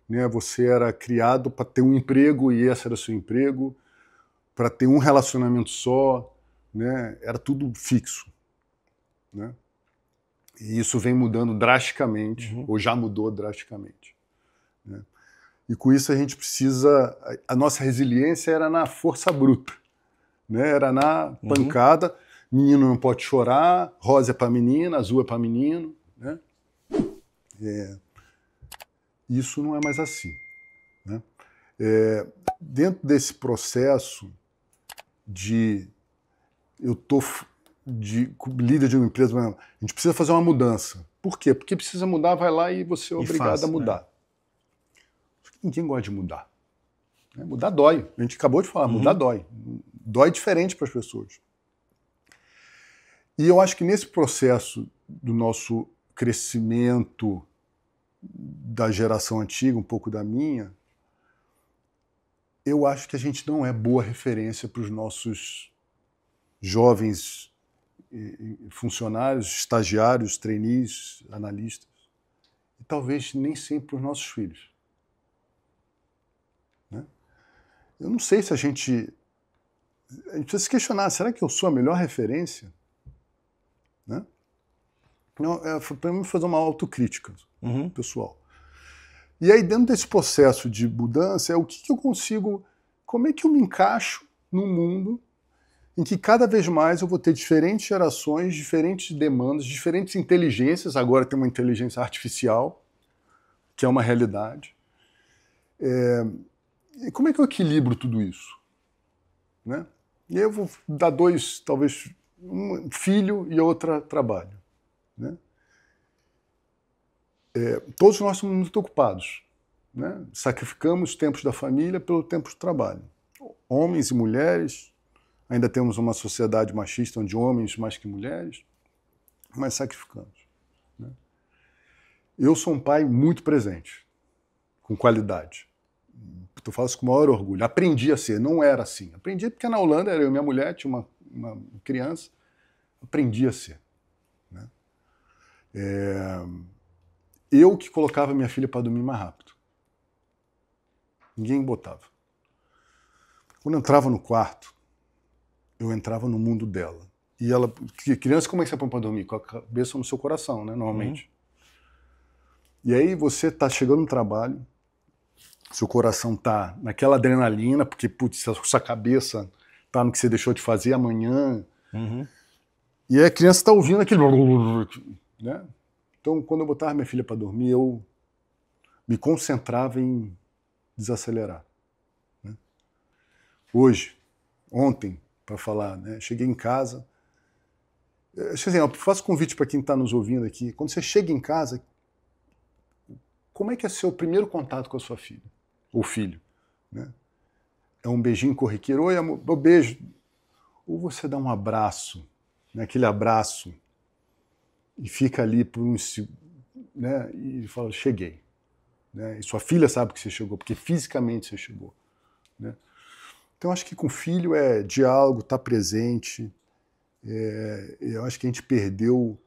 né? Você era criado para ter um emprego e esse era o seu emprego, para ter um relacionamento só, né? Era tudo fixo, né? E isso vem mudando drasticamente, ou já mudou drasticamente. Né? E com isso a gente precisa... A nossa resiliência era na força bruta, né? Era na pancada. Menino não pode chorar, rosa é para menina, azul é para menino. Né? Isso não é mais assim. Né? Dentro desse processo de... Eu tô... de líder de uma empresa, a gente precisa fazer uma mudança. Por quê? Porque precisa mudar, vai lá e você é obrigado a mudar. Né? Ninguém gosta de mudar. Né? Mudar dói. A gente acabou de falar, mudar dói. Dói diferente para as pessoas. E eu acho que nesse processo do nosso crescimento da geração antiga, um pouco da minha, eu acho que a gente não é boa referência para os nossos jovens funcionários, estagiários, trainees, analistas. E talvez nem sempre para os nossos filhos. Né? Eu não sei se a gente precisa se questionar, será que eu sou a melhor referência? Né? Não, para mim fazer uma autocrítica pessoal. E aí, dentro desse processo de mudança, o que eu consigo, como é que eu me encaixo num mundo em que cada vez mais eu vou ter diferentes gerações, diferentes demandas, diferentes inteligências. Agora tem uma inteligência artificial, que é uma realidade. E como é que eu equilibro tudo isso? Né? E aí eu vou dar dois, talvez, um filho e outra trabalho. Né? Todos nós somos muito ocupados. Né? Sacrificamos tempos da família pelo tempo de trabalho. Homens e mulheres, ainda temos uma sociedade machista onde homens mais que mulheres, mas sacrificamos. Né? Eu sou um pai muito presente, com qualidade. Eu falo isso com o maior orgulho. Aprendi a ser, não era assim. Aprendi porque na Holanda era eu e minha mulher, tinha uma criança, aprendi a ser. Né? Eu que colocava minha filha para dormir mais rápido. Ninguém botava. Quando eu entrava no quarto, eu entrava no mundo dela. E ela, criança, como é que você põe para dormir? Com a cabeça no seu coração, né, normalmente. E aí você está chegando no trabalho, seu coração está naquela adrenalina, porque, putz, a sua cabeça está no que você deixou de fazer amanhã. E aí a criança está ouvindo aquele... Né? Então, quando eu botava minha filha para dormir, eu me concentrava em desacelerar. Né? Hoje, ontem, para falar, né? Cheguei em casa. Assim, eu faço convite para quem está nos ouvindo aqui. Quando você chega em casa, como é que é seu primeiro contato com a sua filha ou filho? Né? É um beijinho corriqueiro, oi, amor, eu beijo. Ou você dá um abraço, né? Aquele abraço, e fica ali por uns, né? E fala, cheguei. Né? E sua filha sabe que você chegou, porque fisicamente você chegou. Né? Então, acho que com o filho é diálogo, estar presente. Eu acho que a gente perdeu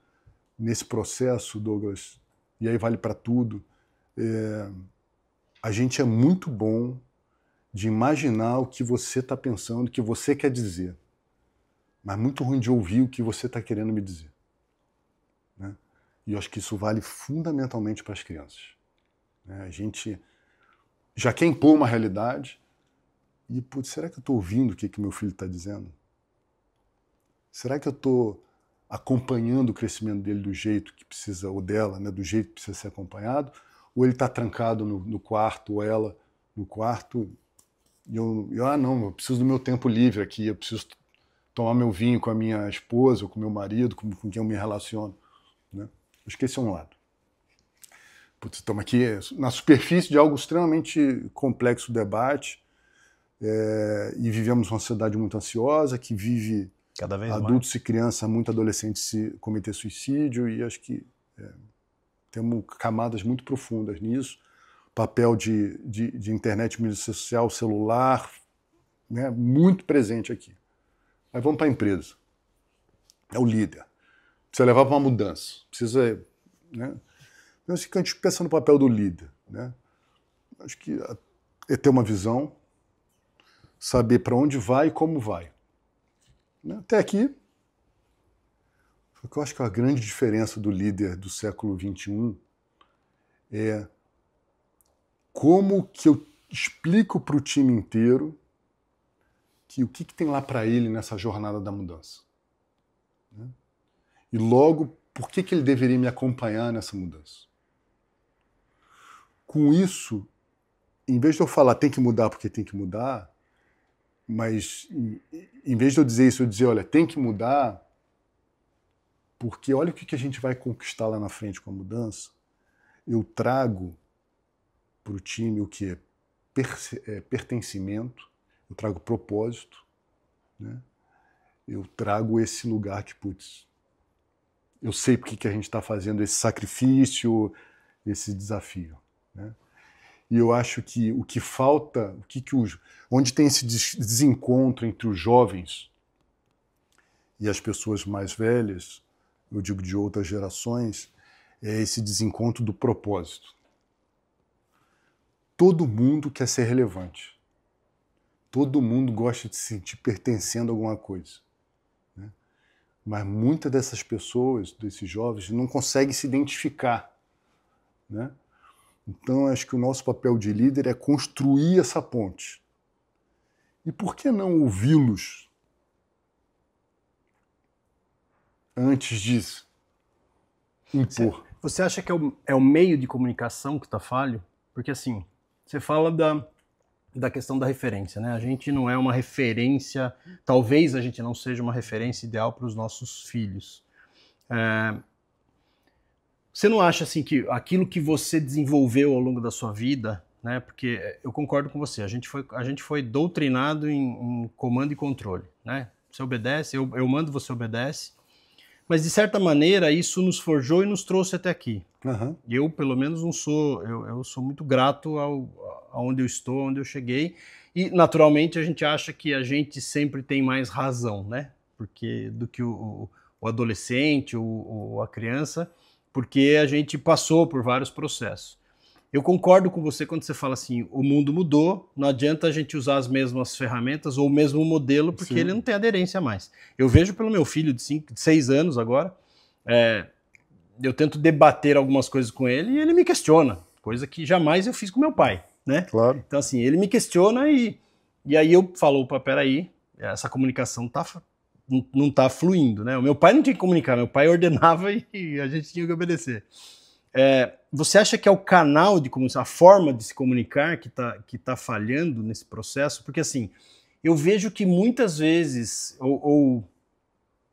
nesse processo, Douglas, e aí vale para tudo. A gente é muito bom de imaginar o que você está pensando, o que você quer dizer, mas muito ruim de ouvir o que você está querendo me dizer. Né? E eu acho que isso vale fundamentalmente para as crianças. A gente já quer impor uma realidade e, putz, será que eu estou ouvindo o que meu filho está dizendo? Será que eu estou acompanhando o crescimento dele do jeito que precisa, ou dela, né, do jeito que precisa ser acompanhado? Ou ele está trancado no quarto, ou ela no quarto, e eu não, eu preciso do meu tempo livre aqui, eu preciso tomar meu vinho com a minha esposa, ou com meu marido, com quem eu me relaciono. Né? Acho que esse é um lado. Putz, estamos aqui na superfície de algo extremamente complexo, o debate, e vivemos uma sociedade muito ansiosa, que vive cada vez adultos mais. E crianças, muito adolescentes se cometer suicídio, e acho que temos camadas muito profundas nisso. Papel de internet, mídia social, celular, né, muito presente aqui. Aí vamos para a empresa. É o líder. Precisa levar para uma mudança. Precisa... Né, então, a gente pensa no papel do líder. Né? Acho que é ter uma visão, saber para onde vai e como vai. Né? Até aqui, eu acho que a grande diferença do líder do século XXI é como que eu explico para o time inteiro que o que tem lá para ele nessa jornada da mudança. Né? E logo, por que ele deveria me acompanhar nessa mudança? Com isso, em vez de eu falar tem que mudar porque tem que mudar, mas em vez de eu dizer isso, eu dizer, olha, tem que mudar porque olha o que a gente vai conquistar lá na frente com a mudança, eu trago para o time o que é pertencimento, eu trago propósito, né? Eu trago esse lugar que, putz, eu sei porque que a gente está fazendo esse sacrifício, esse desafio. Né? E eu acho que o que falta, onde tem esse desencontro entre os jovens e as pessoas mais velhas, eu digo de outras gerações, é esse desencontro do propósito. Todo mundo quer ser relevante. Todo mundo gosta de se sentir pertencendo a alguma coisa, né? Mas muitas dessas pessoas, desses jovens, não conseguem se identificar, né? Então, acho que o nosso papel de líder é construir essa ponte. E por que não ouvi-los antes disso? Impor. Você acha que é o meio de comunicação que está falho? Porque assim, você fala da questão da referência, né? A gente não é uma referência, talvez a gente não seja uma referência ideal para os nossos filhos. Você não acha assim que aquilo que você desenvolveu ao longo da sua vida, né? Porque eu concordo com você, a gente foi doutrinado em comando e controle, né? Você obedece, eu mando, você obedece. Mas de certa maneira isso nos forjou e nos trouxe até aqui. Uhum. Eu, pelo menos, não sou. Eu sou muito grato aonde eu estou, aonde eu cheguei. E, naturalmente, a gente acha que a gente sempre tem mais razão, né? Porque do que o adolescente ou a criança, porque a gente passou por vários processos. Eu concordo com você quando você fala assim, o mundo mudou, não adianta a gente usar as mesmas ferramentas ou o mesmo modelo, porque Sim. ele não tem aderência mais. Eu vejo pelo meu filho de 6 anos agora, eu tento debater algumas coisas com ele e ele me questiona, coisa que jamais eu fiz com meu pai, né? Claro. Então assim, ele me questiona e aí eu falo, opa, peraí, essa comunicação não tá fluindo, né? O meu pai não tinha que comunicar, meu pai ordenava e a gente tinha que obedecer. Você acha que é o canal de comunicação, a forma de se comunicar que tá falhando nesse processo? Porque assim, eu vejo que muitas vezes, ou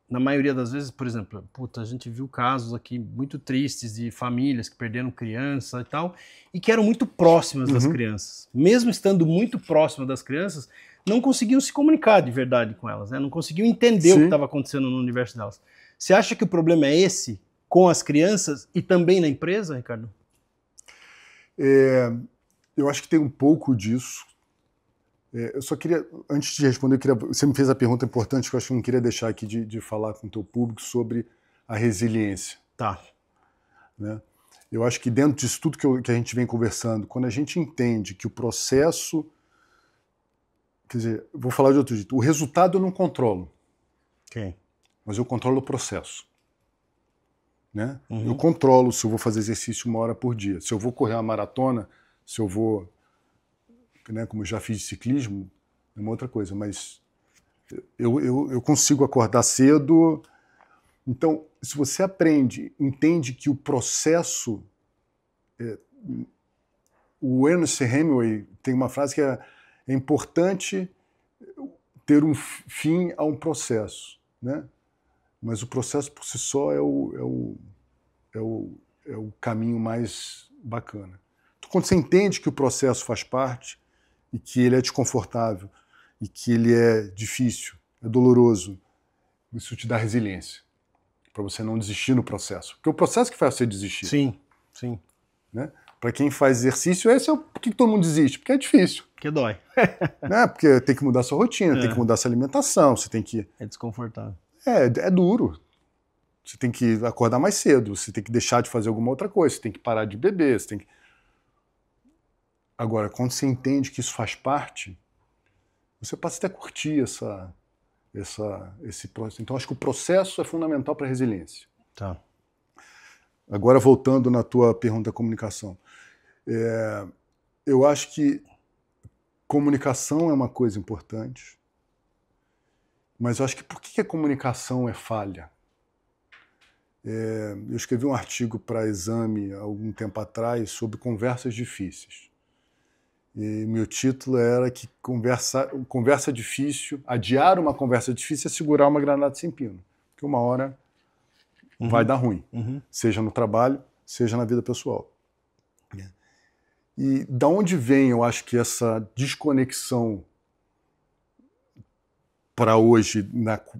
na maioria das vezes, por exemplo, a gente viu casos aqui muito tristes de famílias que perderam criança e tal, e que eram muito próximas das crianças. Mesmo estando muito próximas das crianças, não conseguiam se comunicar de verdade com elas, né? Não conseguiam entender o que estava acontecendo no universo delas. Você acha que o problema é esse com as crianças e também na empresa, Ricardo? Eu acho que tem um pouco disso. Eu só queria, antes de responder, você me fez a pergunta importante que eu acho que eu não queria deixar aqui de falar com o teu público sobre a resiliência. Tá. Né? Eu acho que dentro disso tudo que a gente vem conversando, quando a gente entende que o processo, quer dizer, vou falar de outro jeito, o resultado eu não controlo, mas eu controlo o processo. Né? Eu controlo se eu vou fazer exercício 1 hora por dia, se eu vou correr uma maratona, se eu vou, né, como eu já fiz de ciclismo, é uma outra coisa, mas eu consigo acordar cedo. Então, se você entende que o processo... o Ernest Hemingway tem uma frase que é importante ter um fim a um processo, né? Mas o processo por si só é o caminho mais bacana. Então, quando você entende que o processo faz parte e que ele é desconfortável e que ele é difícil, é doloroso, isso te dá resiliência para você não desistir no processo. Porque é o processo que faz você desistir. Sim, sim. Né? Para quem faz exercício, por que todo mundo desiste? Porque é difícil. Porque dói. Né? Porque tem que mudar sua rotina, tem que mudar sua alimentação, você tem que... É desconfortável. É duro. Você tem que acordar mais cedo, você tem que deixar de fazer alguma outra coisa, você tem que parar de beber, você tem que... Agora, quando você entende que isso faz parte, você passa até a curtir esse processo. Então, acho que o processo é fundamental para a resiliência. Tá. Agora, voltando na tua pergunta da comunicação. Eu acho que comunicação é uma coisa importante, mas eu acho que por que a comunicação é falha? Eu escrevi um artigo para Exame há algum tempo atrás sobre conversas difíceis. E meu título era que conversa difícil, adiar uma conversa difícil é segurar uma granada sem pino. Porque uma hora vai dar ruim, seja no trabalho, seja na vida pessoal. E da onde vem, eu acho que essa desconexão para hoje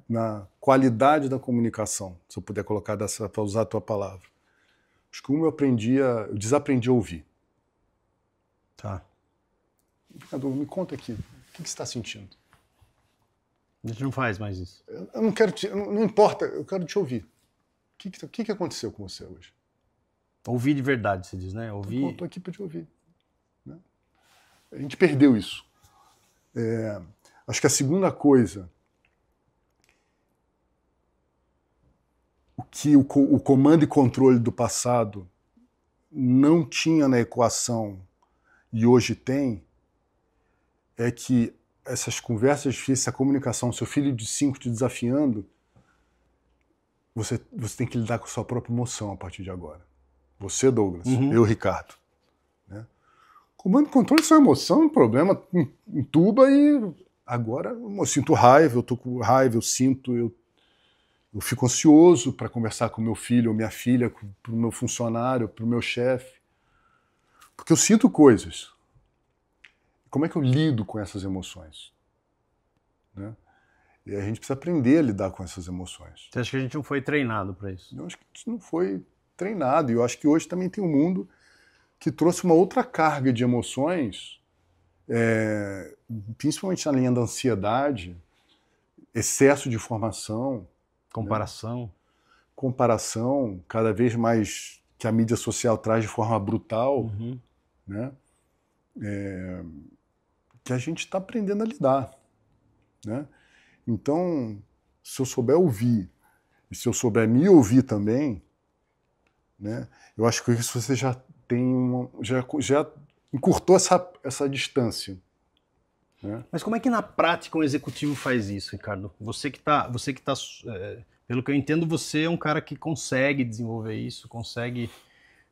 na qualidade da comunicação, se eu puder colocar para usar a tua palavra. Acho que eu desaprendi a ouvir. Tá. Me conta aqui, o que você está sentindo? A gente não faz mais isso. Eu não quero não importa, eu quero te ouvir. O que aconteceu com você hoje? Ouvir de verdade, você diz, né? Ouvir. Estou aqui para te ouvir. Né? A gente perdeu isso. Acho que a segunda coisa, o que o comando e controle do passado não tinha na equação e hoje tem, é que essas conversas difíceis, a comunicação, seu filho de 5 te desafiando, você tem que lidar com a sua própria emoção a partir de agora. Você, Douglas, eu, Ricardo. Né? Comando e controle é sua emoção, um problema, entuba e agora eu sinto raiva, eu tô com raiva, eu fico ansioso para conversar com meu filho ou minha filha, para o meu funcionário, para o meu chefe, porque eu sinto coisas. Como é que eu lido com essas emoções? Né? E a gente precisa aprender a lidar com essas emoções. Você acha que a gente não foi treinado para isso? Eu acho que a gente não foi treinado. E eu acho que hoje também tem um mundo que trouxe uma outra carga de emoções, principalmente na linha da ansiedade, excesso de informação. Comparação. Né? Comparação, cada vez mais que a mídia social traz de forma brutal, né? Que a gente está aprendendo a lidar. Né? Então, se eu souber ouvir, e se eu souber me ouvir também, né, eu acho que isso você já tem já encurtou essa distância. Né? Mas como é que na prática um executivo faz isso, Ricardo? Você que tá, pelo que eu entendo, você é um cara que consegue desenvolver isso, consegue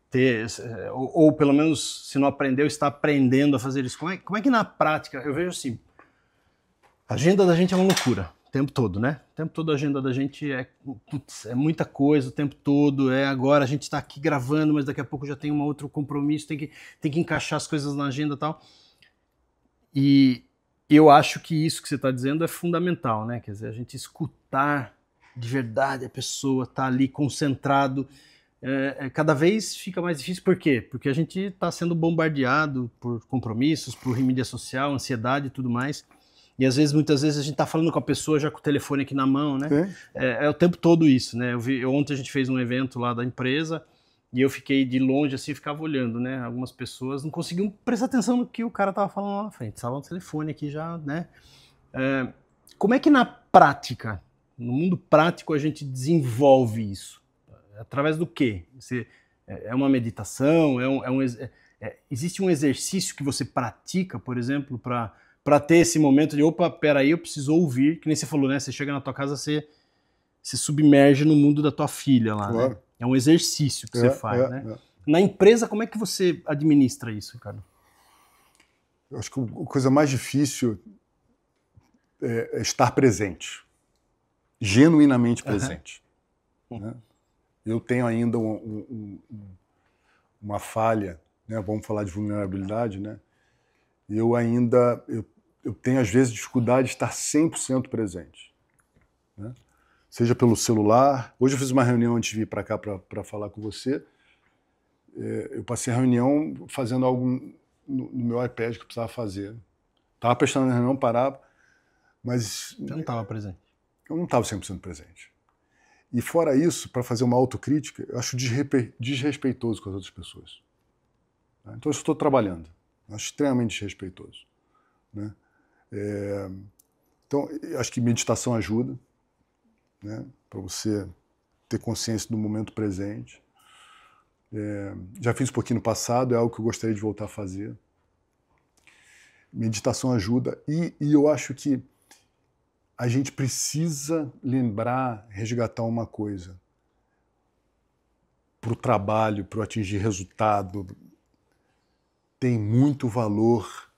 ter, ou pelo menos, se não aprendeu, está aprendendo a fazer isso. Como é que na prática, eu vejo assim, a agenda da gente é uma loucura, o tempo todo, né? O tempo todo a agenda da gente é muita coisa, o tempo todo, agora a gente está aqui gravando, mas daqui a pouco já tem um outro compromisso, tem que encaixar as coisas na agenda e tal. E eu acho que isso que você está dizendo é fundamental, né? Quer dizer, a gente escutar de verdade a pessoa, tá ali concentrado, cada vez fica mais difícil. Por quê? Porque a gente está sendo bombardeado por compromissos, por mídia social, ansiedade e tudo mais. E às vezes, muitas vezes, a gente está falando com a pessoa já com o telefone aqui na mão, né? É o tempo todo isso, né? Ontem a gente fez um evento lá da empresa e eu fiquei de longe assim, ficava olhando, né? Algumas pessoas não conseguiam prestar atenção no que o cara estava falando lá na frente. Estava no telefone aqui já, né? Como é que na prática, no mundo prático, a gente desenvolve isso? Através do quê? É uma meditação? Existe um exercício que você pratica, por exemplo, para ter esse momento de, opa, peraí, eu preciso ouvir, que nem você falou, né? Você chega na tua casa, você se submerge no mundo da tua filha lá, claro. Né? É um exercício que você faz, né? Na empresa, como é que você administra isso, Ricardo? Eu acho que a coisa mais difícil é estar presente. Genuinamente presente. Né? Eu tenho ainda uma falha, né? Vamos falar de vulnerabilidade, né? Eu tenho, às vezes, dificuldade de estar 100% presente. Né? Seja pelo celular. Hoje eu fiz uma reunião antes de vir para cá para falar com você. Eu passei a reunião fazendo algo no meu iPad que eu precisava fazer. Estava prestando a reunião, parava, mas... Você não estava presente. Eu não estava 100% presente. E fora isso, para fazer uma autocrítica, eu acho desrespeitoso com as outras pessoas. Então eu estou trabalhando. Eu acho extremamente desrespeitoso. Né? Então, eu acho que meditação ajuda, né? Para você ter consciência do momento presente. Já fiz um pouquinho no passado, é algo que eu gostaria de voltar a fazer. Meditação ajuda. E eu acho que a gente precisa lembrar, resgatar uma coisa. Para o trabalho, para atingir resultado, tem muito valor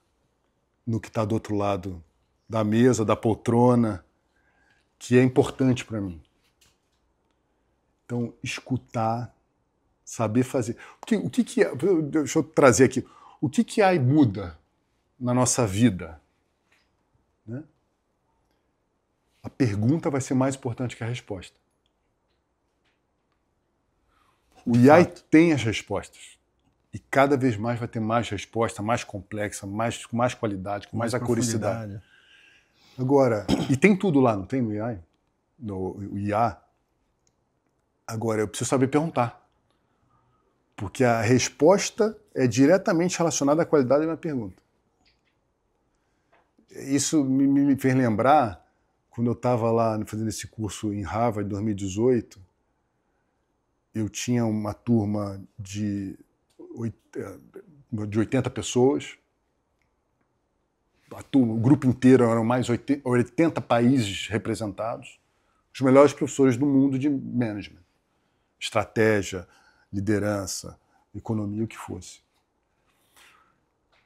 no que está do outro lado da mesa, da poltrona, que é importante para mim. Então, escutar, saber fazer. O que é? Deixa eu trazer aqui. O que há e muda na nossa vida? Né? A pergunta vai ser mais importante que a resposta. O IAI tem as respostas. E cada vez mais vai ter mais resposta, mais complexa, com mais qualidade, com mais acuricidade. Agora, e tem tudo lá, não tem no IA? No IA. Agora, eu preciso saber perguntar. Porque a resposta é diretamente relacionada à qualidade da minha pergunta. Isso me fez lembrar, quando eu estava lá fazendo esse curso em Harvard, em 2018, eu tinha uma turma de 80 pessoas. O grupo inteiro eram mais 80 países representados. Os melhores professores do mundo de management. Estratégia, liderança, economia, o que fosse.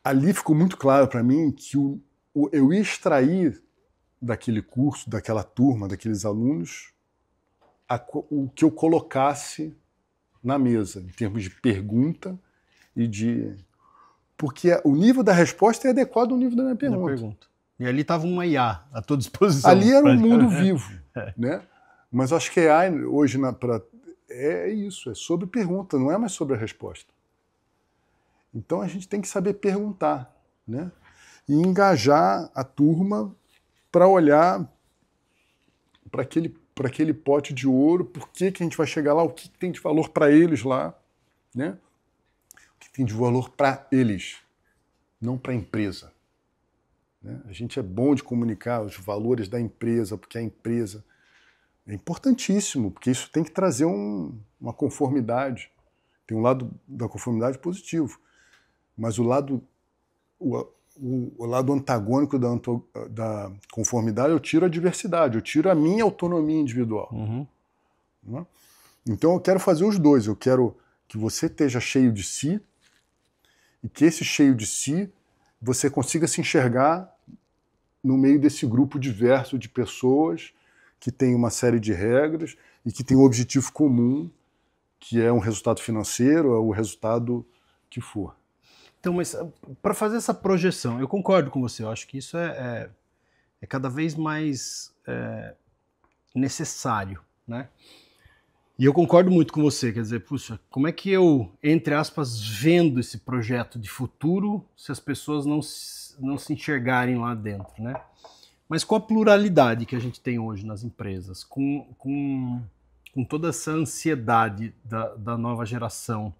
Ali ficou muito claro para mim que eu ia extrair daquele curso, daquela turma, daqueles alunos, o que eu colocasse na mesa, em termos de pergunta e de... Porque o nível da resposta é adequado ao nível da minha pergunta. E ali estava uma IA à tua disposição. Ali era um mundo vivo, né? Mas eu acho que a AI hoje é isso, é sobre pergunta, não é mais sobre a resposta. Então a gente tem que saber perguntar, né? E engajar a turma para olhar para aquele pote de ouro, por que a gente vai chegar lá, o que tem de valor para eles lá, né? O que tem de valor para eles, não para a empresa. Né? A gente é bom de comunicar os valores da empresa, porque a empresa é importantíssimo, porque isso tem que trazer uma conformidade. Tem um lado da conformidade positivo, mas o lado antagônico da conformidade, eu tiro a diversidade, eu tiro a minha autonomia individual. Uhum. Né? Então eu quero fazer os dois, eu quero que você esteja cheio de si e que esse cheio de si você consiga se enxergar no meio desse grupo diverso de pessoas que tem uma série de regras e que tem um objetivo comum, que é um resultado financeiro, é o resultado que for. Então, mas para fazer essa projeção, eu concordo com você, eu acho que isso é cada vez mais necessário, né? E eu concordo muito com você, quer dizer, puxa, como é que eu, entre aspas, vendo esse projeto de futuro se as pessoas não se enxergarem lá dentro, né? Mas com a pluralidade que a gente tem hoje nas empresas, com toda essa ansiedade da nova geração,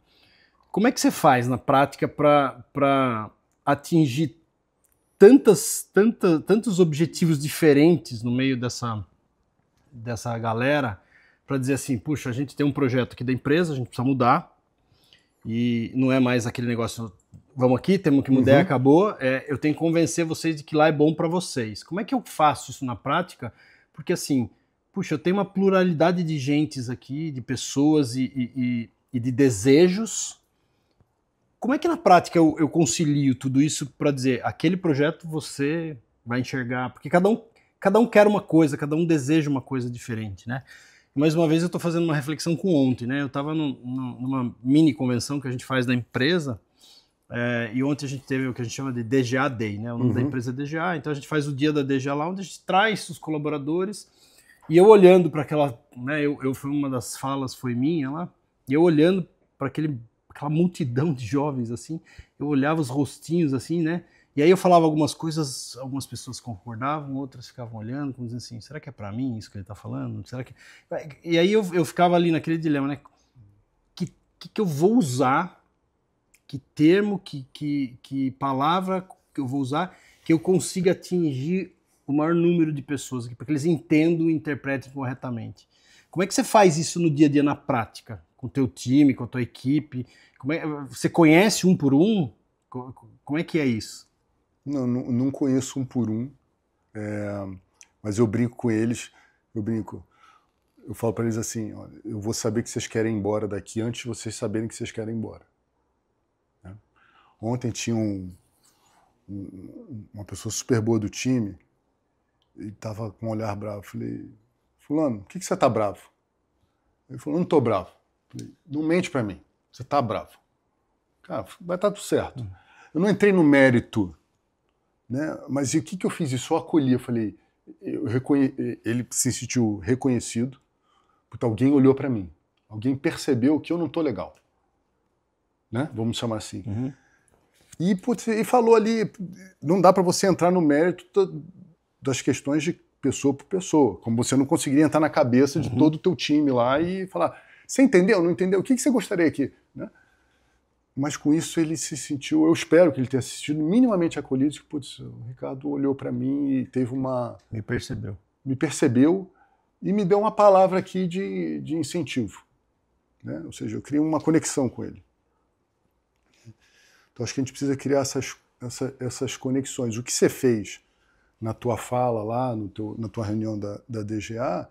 como é que você faz na prática para atingir tantos objetivos diferentes no meio dessa galera, para dizer assim, puxa, a gente tem um projeto aqui da empresa, a gente precisa mudar, e não é mais aquele negócio, vamos aqui, temos que mudar, acabou, eu tenho que convencer vocês de que lá é bom para vocês. Como é que eu faço isso na prática? Porque assim, puxa, eu tenho uma pluralidade de gentes aqui, de pessoas e de desejos. Como é que na prática eu concilio tudo isso para dizer, aquele projeto você vai enxergar, porque cada um quer uma coisa, cada um deseja uma coisa diferente, né? Mais uma vez eu estou fazendo uma reflexão com ontem, né? Eu estava numa mini convenção que a gente faz da empresa, e ontem a gente teve o que a gente chama de DGA Day, né? O nome da empresa é DGA, então a gente faz o dia da DGA lá, onde a gente traz os colaboradores, e eu olhando para aquela, né? Foi uma das falas, foi minha lá, e eu olhando para aquela multidão de jovens assim, eu olhava os rostinhos assim, né? E aí eu falava algumas coisas, algumas pessoas concordavam, outras ficavam olhando, como dizendo assim, será que é para mim isso que ele está falando? Será que... E aí eu ficava ali naquele dilema, né? Que eu vou usar? Que termo, que palavra que eu vou usar que eu consiga atingir o maior número de pessoas aqui, para que eles entendam e interpretem corretamente. Como é que você faz isso no dia a dia, na prática? Com o teu time, com a tua equipe? Você conhece um por um? Como é que é isso? Não conheço um por um, mas eu brinco com eles, eu falo para eles assim, ó, eu vou saber que vocês querem ir embora daqui antes de vocês saberem que vocês querem ir embora. Né? Ontem tinha uma pessoa super boa do time, ele estava com um olhar bravo, eu falei, fulano, por que você está bravo? Ele falou, não estou bravo. Eu falei, não mente para mim, você está bravo. Cara, vai estar tudo certo. Eu não entrei no mérito, né? Mas e o que eu fiz? Isso eu acolhi. Eu falei, ele se sentiu reconhecido, porque alguém olhou para mim, alguém percebeu que eu não estou legal, né? Vamos chamar assim. E falou ali, não dá para você entrar no mérito das questões de pessoa por pessoa. Como você não conseguiria entrar na cabeça de todo o teu time lá e falar, você entendeu, não entendeu? O que você gostaria aqui? Né? Mas com isso ele se sentiu, eu espero que ele tenha se sentido minimamente acolhido, que putz, o Ricardo olhou para mim e teve uma... Me percebeu e me deu uma palavra aqui de incentivo. Né? Ou seja, eu criei uma conexão com ele. Então acho que a gente precisa criar essas conexões. O que você fez na tua fala lá, na tua reunião da DGA,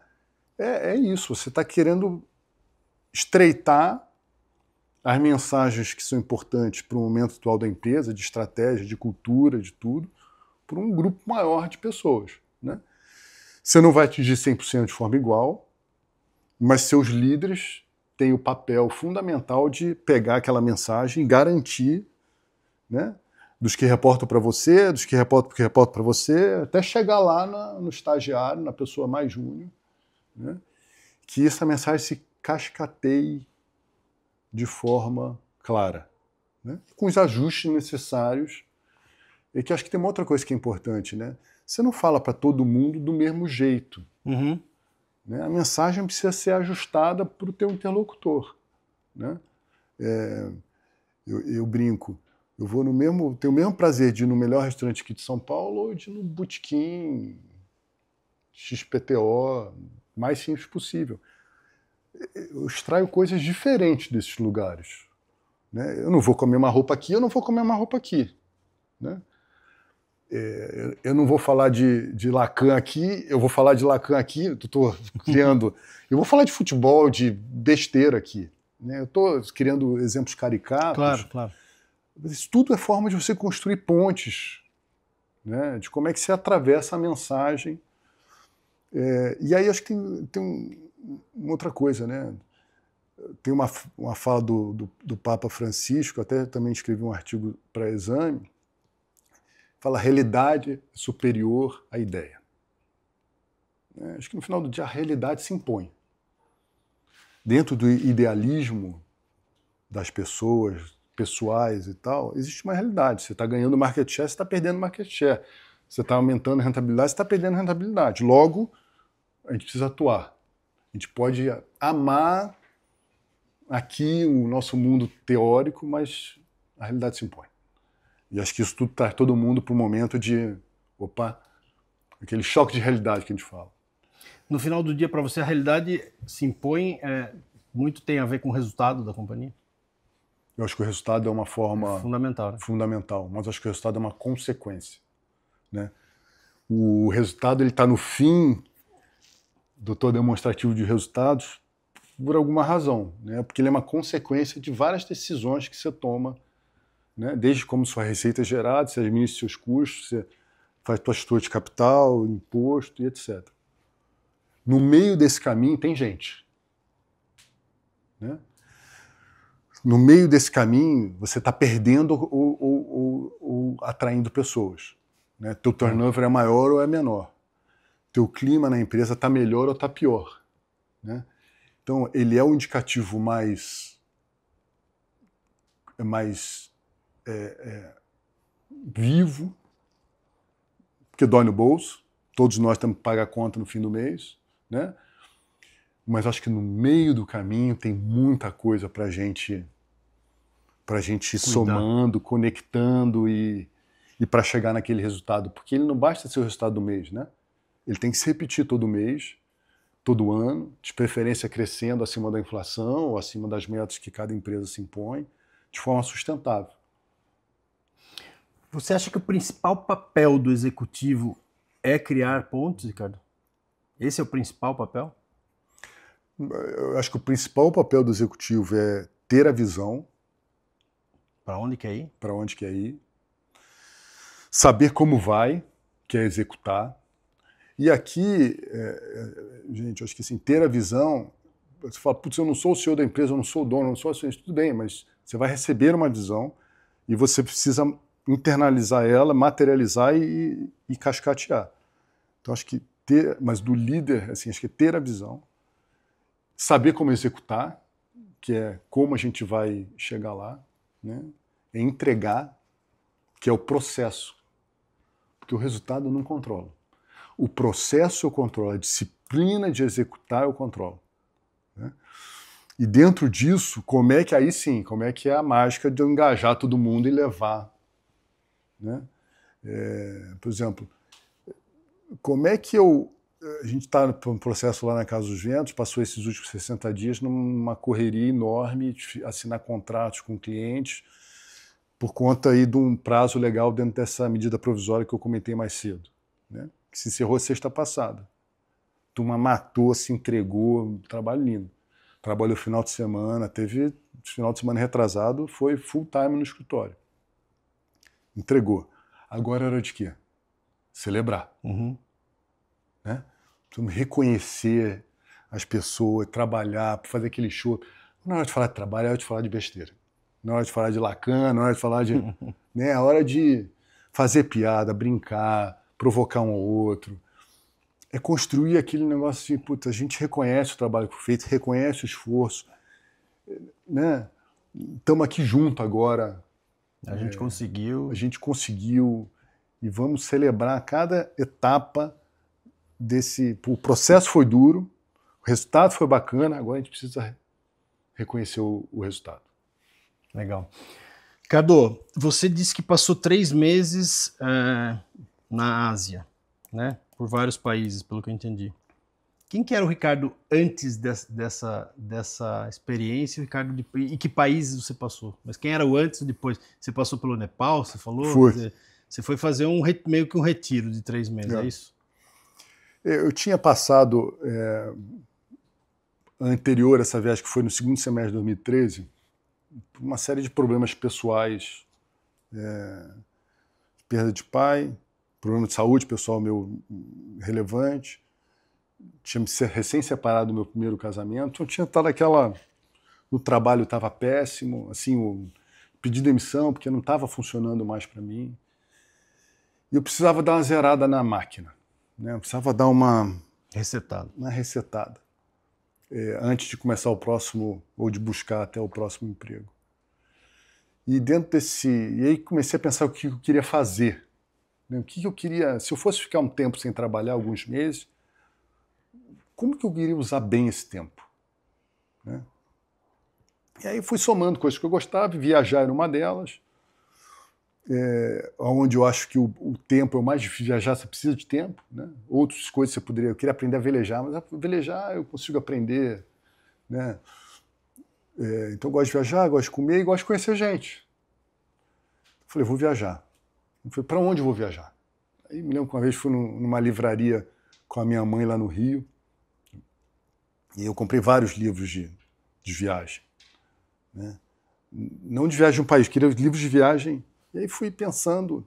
é isso. Você está querendo estreitar as mensagens que são importantes para o momento atual da empresa, de estratégia, de cultura, de tudo, para um grupo maior de pessoas. Né? Você não vai atingir 100% de forma igual, mas seus líderes têm o papel fundamental de pegar aquela mensagem e garantir, né, dos que reportam para você, dos que reportam para você, até chegar lá no estagiário, na pessoa mais júnior, né, que essa mensagem se cascateie de forma clara, né, com os ajustes necessários. E que acho que tem uma outra coisa que é importante, né? Você não fala para todo mundo do mesmo jeito. Uhum. Né? A mensagem precisa ser ajustada para o teu interlocutor. Né? Eu brinco, eu vou tenho o mesmo prazer de ir no melhor restaurante aqui de São Paulo ou de ir no Botequim, XPTO, mais simples possível. Eu extraio coisas diferentes desses lugares. Né? Eu não vou comer uma roupa aqui, eu não vou comer uma roupa aqui. Né? Eu não vou falar de Lacan aqui, eu vou falar de Lacan aqui, estou criando... Eu vou falar de futebol, de besteira aqui. Né? Eu estou criando exemplos caricatos. Claro. Isso tudo é forma de você construir pontes, né? De como é que você atravessa a mensagem. E aí acho que tem uma outra coisa, né? Tem uma fala do Papa Francisco, até também escrevi um artigo para exame, fala realidade superior à ideia. Acho que no final do dia a realidade se impõe. Dentro do idealismo das pessoais e tal, existe uma realidade. Você está ganhando market share, você está perdendo market share. Você está aumentando a rentabilidade, você está perdendo rentabilidade. Logo, a gente precisa atuar. A gente pode amar aqui o nosso mundo teórico, mas a realidade se impõe. E acho que isso tudo traz todo mundo para um momento de, aquele choque de realidade que a gente fala. No final do dia, para você, a realidade se impõe, muito tem a ver com o resultado da companhia? Eu acho que o resultado é uma forma... fundamental, né? Fundamental, mas acho que o resultado é uma consequência. Né? O resultado está no fim do todo demonstrativo de resultados por alguma razão, né? Porque ele é uma consequência de várias decisões que você toma, né? Desde como sua receita é gerada, você administra seus custos, você faz sua gestura de capital, imposto e etc. No meio desse caminho tem gente. Né? No meio desse caminho, você está perdendo ou atraindo pessoas. Né? Teu turnover é maior ou é menor. Teu clima na empresa está melhor ou está pior. Né? Então, ele é o indicativo mais vivo, porque dói no bolso. Todos nós temos que pagar a conta no fim do mês. Né? Mas acho que no meio do caminho tem muita coisa para a gente ir somando, conectando e para chegar naquele resultado. Porque ele não basta ser o resultado do mês, né? Ele tem que se repetir todo mês, todo ano, de preferência crescendo acima da inflação ou acima das metas que cada empresa se impõe, de forma sustentável. Você acha que o principal papel do executivo é criar pontes, Ricardo? Esse é o principal papel? Eu acho que o principal papel do executivo é ter a visão. Para onde quer ir? Para onde quer ir. Saber como vai, que é executar. E aqui, gente, eu acho que assim, ter a visão, você fala, putz, eu não sou o CEO da empresa, eu não sou o dono, eu não sou acionista, tudo bem, mas você vai receber uma visão e você precisa internalizar ela, materializar e cascatear. Então acho que mas do líder, assim, acho que ter a visão, saber como executar, que é como a gente vai chegar lá, né? É entregar, que é o processo, porque o resultado eu não controlo. O processo eu controlo, a disciplina de executar eu controlo. Né? E dentro disso, como é que é a mágica de eu engajar todo mundo e levar? Né? Por exemplo, como é que a gente está no processo lá na Casa dos Ventos, passou esses últimos 60 dias numa correria enorme, de assinar contratos com clientes, por conta aí de um prazo legal dentro dessa medida provisória que eu comentei mais cedo, né? Que se encerrou sexta passada. A turma matou, se entregou, um trabalho lindo. Trabalhou final de semana, teve final de semana retrasado, foi full time no escritório. Entregou. Agora era de quê? Celebrar. Né? Reconhecer as pessoas, trabalhar, fazer aquele show. Não é hora de falar de trabalho, é hora de falar de besteira. Não é hora de falar de Lacan, não é hora de falar de... né? É hora de fazer piada, brincar, provocar um ao outro. É construir aquele negócio assim, puta, a gente reconhece o trabalho que foi feito, reconhece o esforço. Né? Estamos aqui junto agora. A gente conseguiu. A gente conseguiu. E vamos celebrar cada etapa desse... O processo foi duro, o resultado foi bacana, agora a gente precisa reconhecer o resultado. Legal. Ricardo, você disse que passou 3 meses na Ásia, né? Por vários países, pelo que eu entendi. Quem que era o Ricardo antes dessa experiência, Ricardo, e que países você passou? Mas quem era o antes e depois? Você passou pelo Nepal, você falou? Foi. Você foi fazer meio que um retiro de 3 meses, é isso? Eu tinha passado, anterior a essa viagem, que foi no segundo semestre de 2013, por uma série de problemas pessoais, perda de pai, problema de saúde pessoal meu relevante, tinha me recém-separado do meu primeiro casamento, eu tinha estado no trabalho estava péssimo, assim, pedi demissão porque não estava funcionando mais para mim, e eu precisava dar uma zerada na máquina, né? Eu precisava dar uma resetada, antes de começar o próximo, ou de buscar até o próximo emprego. E e aí comecei a pensar o que eu queria fazer, né? O que eu queria, se eu fosse ficar um tempo sem trabalhar, alguns meses, como que eu queria usar bem esse tempo? Né? E aí fui somando coisas que eu gostava, viajar era uma delas, onde eu acho que o tempo é o mais difícil de viajar, você precisa de tempo, né? Outras coisas eu queria aprender a velejar, mas a velejar eu consigo aprender, né? Então eu gosto de viajar, gosto de comer e gosto de conhecer gente. Falei, vou viajar. Eu falei, para onde eu vou viajar? Aí me lembro que uma vez fui numa livraria com a minha mãe lá no Rio, e eu comprei vários livros de viagem, né? Não de viagem de um país, queria livros de viagem. E aí fui pensando,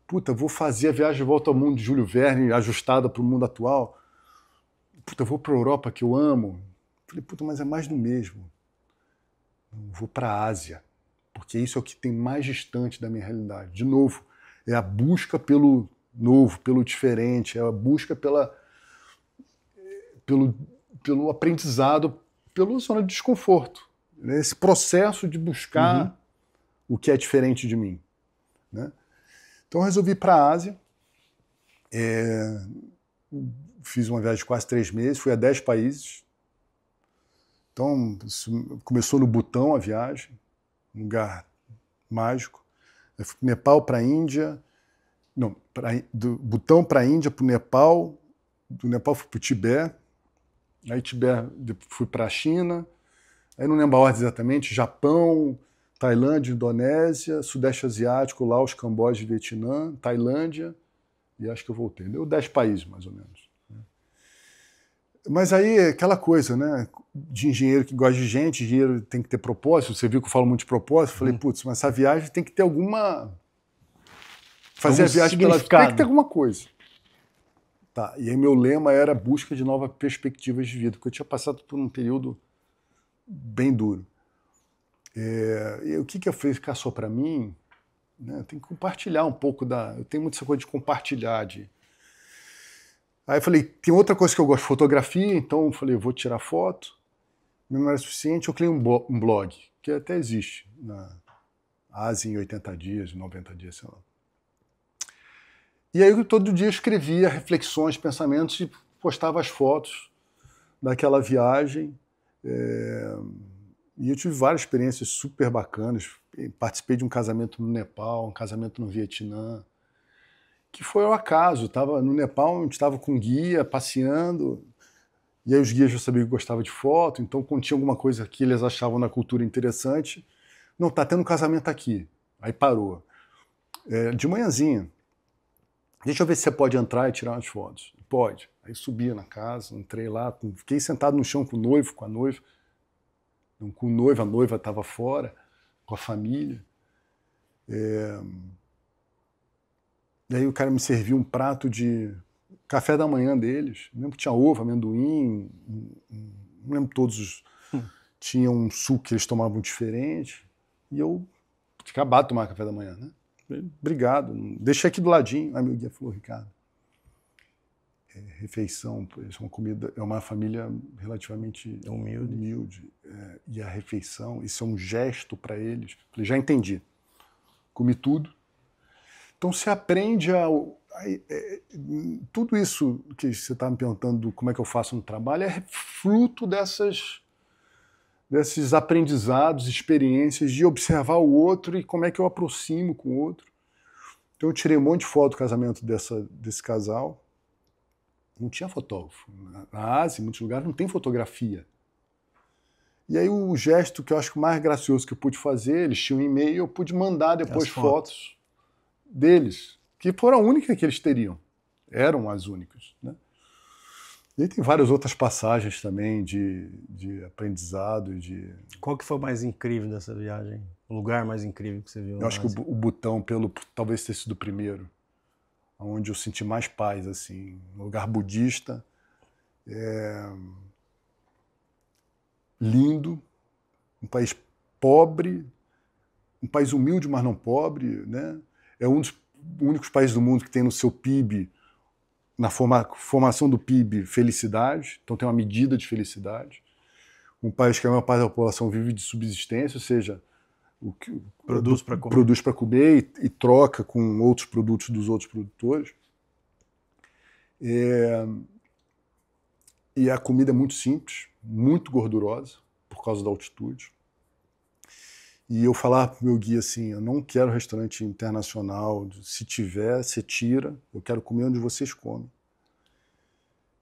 puta, vou fazer a viagem de volta ao mundo de Júlio Verne, ajustada para o mundo atual. Puta, vou para a Europa, que eu amo. Falei, puta, mas é mais do mesmo. Vou para a Ásia, porque isso é o que tem mais distante da minha realidade. De novo, é a busca pelo novo, pelo diferente, é a busca pelo aprendizado, pela zona de desconforto. Esse processo de buscar o que é diferente de mim. Né? Então eu resolvi ir para a Ásia, fiz uma viagem de quase 3 meses, fui a 10 países. Então começou no Butão a viagem, um lugar mágico. Eu fui para o Nepal, para a Índia, do Butão para a Índia, para o Nepal, do Nepal fui para o Tibete, aí Tibete fui para a China, aí não lembro a ordem exatamente, Japão, Tailândia, Indonésia, Sudeste Asiático, Laos, Camboja, Vietnã, Tailândia, e acho que eu voltei. Deu 10 países, mais ou menos. Mas aí, aquela coisa, né, de engenheiro que gosta de gente, engenheiro tem que ter propósito, você viu que eu falo muito de propósito, falei, putz, mas essa viagem tem que ter alguma... Fazer a viagem pela... Tem que ter alguma coisa. Tá, e aí meu lema era busca de novas perspectivas de vida, porque eu tinha passado por um período bem duro. E o que eu fiz ficar só para mim, né? Eu tenho que compartilhar um pouco eu tenho muita coisa de compartilhar. Aí eu falei, tem outra coisa que eu gosto de fotografia, então eu falei, eu vou tirar foto. Não era suficiente, eu criei um blog, que até existe na Ásia em 80 dias, 90 dias, sei lá. E aí eu todo dia escrevia reflexões, pensamentos e postava as fotos daquela viagem. E eu tive várias experiências super bacanas. Participei de um casamento no Nepal, um casamento no Vietnã, que foi ao acaso. Estava no Nepal, a gente estava com guia, passeando, e aí os guias já sabiam que gostava de foto, então quando tinha alguma coisa que eles achavam na cultura interessante, não, tá tendo um casamento aqui. Aí parou. De manhãzinha. Deixa eu ver se você pode entrar e tirar umas fotos. Pode. Aí subia na casa, entrei lá, fiquei sentado no chão com o noivo, com a noiva. Não, com o noivo, a noiva estava fora, com a família. E aí o cara me serviu um prato de café da manhã deles. Eu lembro que tinha ovo, amendoim, não lembro todos os... Tinha um suco que eles tomavam diferente. E eu tinha acabado de tomar café da manhã, né? Obrigado. Deixei aqui do ladinho. Aí meu guia falou, Ricardo, refeição, isso é uma comida, é uma família relativamente humilde. E a refeição, isso é um gesto para eles. Falei, já entendi. Comi tudo. Então você aprende tudo isso que você está me perguntando, como é que eu faço no trabalho, é fruto desses aprendizados, experiências de observar o outro e como é que eu aproximo com o outro. Então eu tirei um monte de foto do casamento desse casal. Não tinha fotógrafo. Na Ásia, em muitos lugares, não tem fotografia. E aí o gesto que eu acho que o mais gracioso que eu pude fazer, eles tinham um e-mail, eu pude mandar depois fotos deles, que foram a única que eles teriam. Eram as únicas, né? E aí tem várias outras passagens também de aprendizado. Qual que foi o mais incrível dessa viagem? O lugar mais incrível que você viu? Eu acho que o Butão, talvez tenha sido o primeiro, onde eu senti mais paz, assim, um lugar budista, lindo, um país pobre, um país humilde, mas não pobre, né? É um dos únicos países do mundo que tem no seu PIB, na formação do PIB, felicidade, então tem uma medida de felicidade. Um país que a maior parte da população vive de subsistência, ou seja, o que produz para comer e troca com outros produtos dos outros produtores. E a comida é muito simples, muito gordurosa, por causa da altitude. E eu falava para o meu guia assim, eu não quero restaurante internacional, se tiver, você tira, eu quero comer onde vocês comem.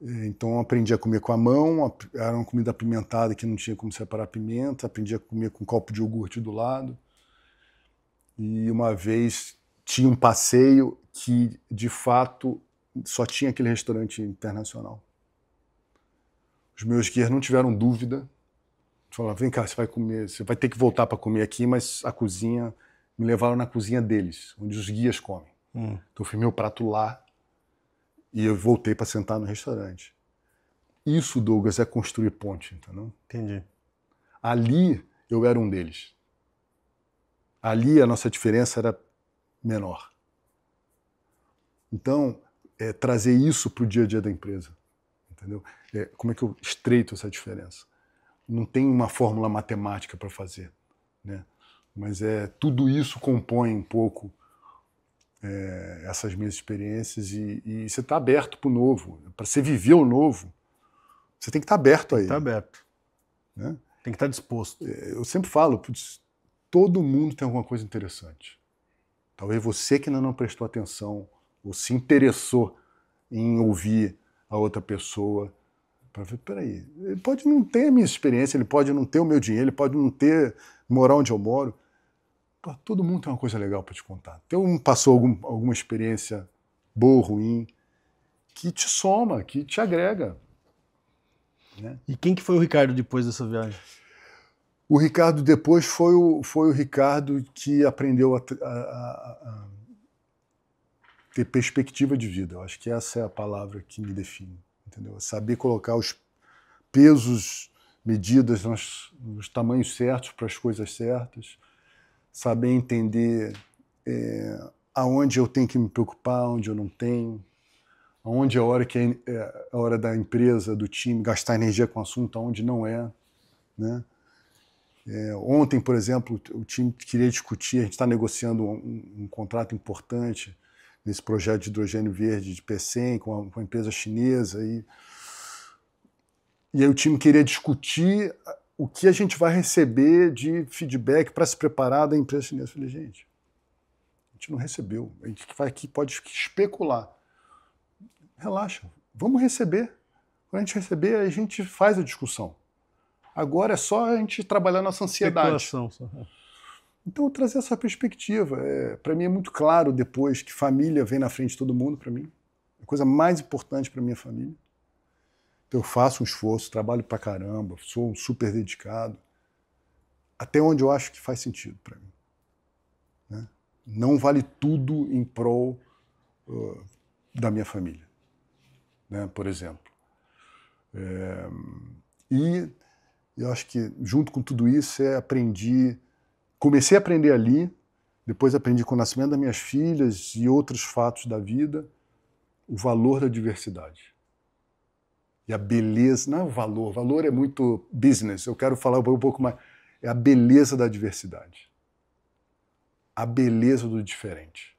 Então eu aprendi a comer com a mão, era uma comida apimentada que não tinha como separar a pimenta, aprendi a comer com um copo de iogurte do lado. E uma vez tinha um passeio que, de fato, só tinha aquele restaurante internacional. Os meus guias não tiveram dúvida. Falaram, vem cá, você vai ter que voltar para comer aqui, mas a cozinha, me levaram na cozinha deles, onde os guias comem. Então eu fiz meu prato lá e eu voltei para sentar no restaurante. Isso, Douglas, é construir ponte, entendeu? Entendi. Ali eu era um deles. Ali a nossa diferença era menor. Então, trazer isso para o dia a dia da empresa, entendeu? Como é que eu estreito essa diferença? Não tem uma fórmula matemática para fazer, né? Mas tudo isso compõe um pouco essas minhas experiências e você está aberto para o novo. Para você viver o novo, você tem que estar aberto a ele. Tem que estar aberto. Né? Tem que estar disposto. Eu sempre falo, todo mundo tem alguma coisa interessante. Talvez você que ainda não prestou atenção ou se interessou em ouvir a outra pessoa, para ver, peraí, ele pode não ter a minha experiência, ele pode não ter o meu dinheiro, ele pode não morar onde eu moro. Pô, todo mundo tem uma coisa legal para te contar. Passou alguma experiência boa ou ruim, que te soma, que te agrega. Né? E quem que foi o Ricardo depois dessa viagem? O Ricardo depois foi o Ricardo que aprendeu a ter perspectiva de vida. Eu acho que essa é a palavra que me define. Entendeu? Saber colocar os pesos, medidas nos tamanhos certos para as coisas certas, saber entender aonde eu tenho que me preocupar, onde eu não tenho, aonde é a hora que é a hora da empresa, do time, gastar energia com o assunto, aonde não é. Né? Ontem, por exemplo, o time queria discutir, a gente está negociando um contrato importante, nesse projeto de hidrogênio verde de Pecém, com a empresa chinesa. E aí o time queria discutir o que a gente vai receber de feedback para se preparar da empresa chinesa. Eu falei, gente, a gente não recebeu. A gente vai aqui, pode especular. Relaxa, vamos receber. Quando a gente receber, a gente faz a discussão. Agora é só a gente trabalhar nossa ansiedade. Então, eu trazer essa perspectiva. Para mim é muito claro depois que família vem na frente de todo mundo, para mim. A coisa mais importante para minha família. Então, eu faço um esforço, trabalho pra caramba, sou um super dedicado. Até onde eu acho que faz sentido para mim. Né? Não vale tudo em prol da minha família, né? Por exemplo. E eu acho que, junto com tudo isso, comecei a aprender ali, depois aprendi com o nascimento das minhas filhas e outros fatos da vida, o valor da diversidade. E a beleza, não é o valor é muito business, eu quero falar um pouco mais, é a beleza da diversidade. A beleza do diferente.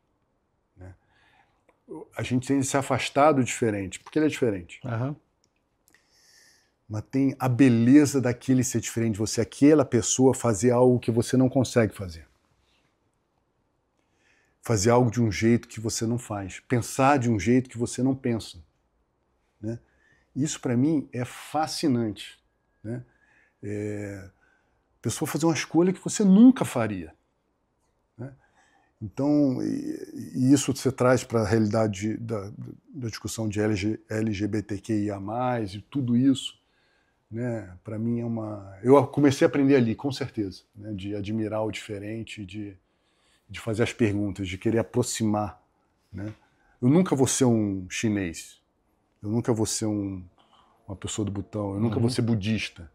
Né? A gente tem que se afastar do diferente, porque ele é diferente. Uhum. Mas tem a beleza daquele ser diferente de você, aquela pessoa fazer algo que você não consegue fazer. Fazer algo de um jeito que você não faz. Pensar de um jeito que você não pensa. Né? Isso, para mim, é fascinante. Né? A pessoa fazer uma escolha que você nunca faria. Né? Então, e isso você traz para a realidade da discussão de LGBTQIA+, e tudo isso. Né, para mim é uma... Eu comecei a aprender ali, com certeza, né, de admirar o diferente, de fazer as perguntas, de querer aproximar. Né? Eu nunca vou ser um chinês, eu nunca vou ser uma pessoa do Butão, eu nunca vou ser budista.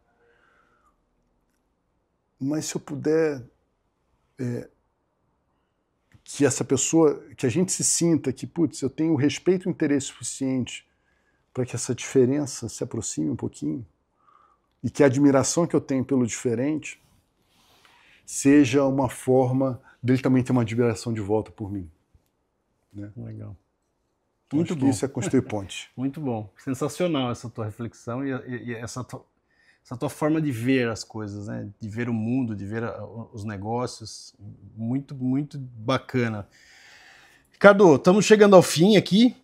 Mas se eu puder que essa pessoa, que a gente se sinta que, putz, eu tenho respeito e interesse suficiente para que essa diferença se aproxime um pouquinho, e que a admiração que eu tenho pelo diferente seja uma forma dele também ter uma admiração de volta por mim. Né? Legal. Então, muito bom. Isso é construir ponte. Muito bom. Sensacional essa tua reflexão e essa tua forma de ver as coisas, né? De ver o mundo, de ver os negócios. Muito, muito bacana. Ricardo, estamos chegando ao fim aqui.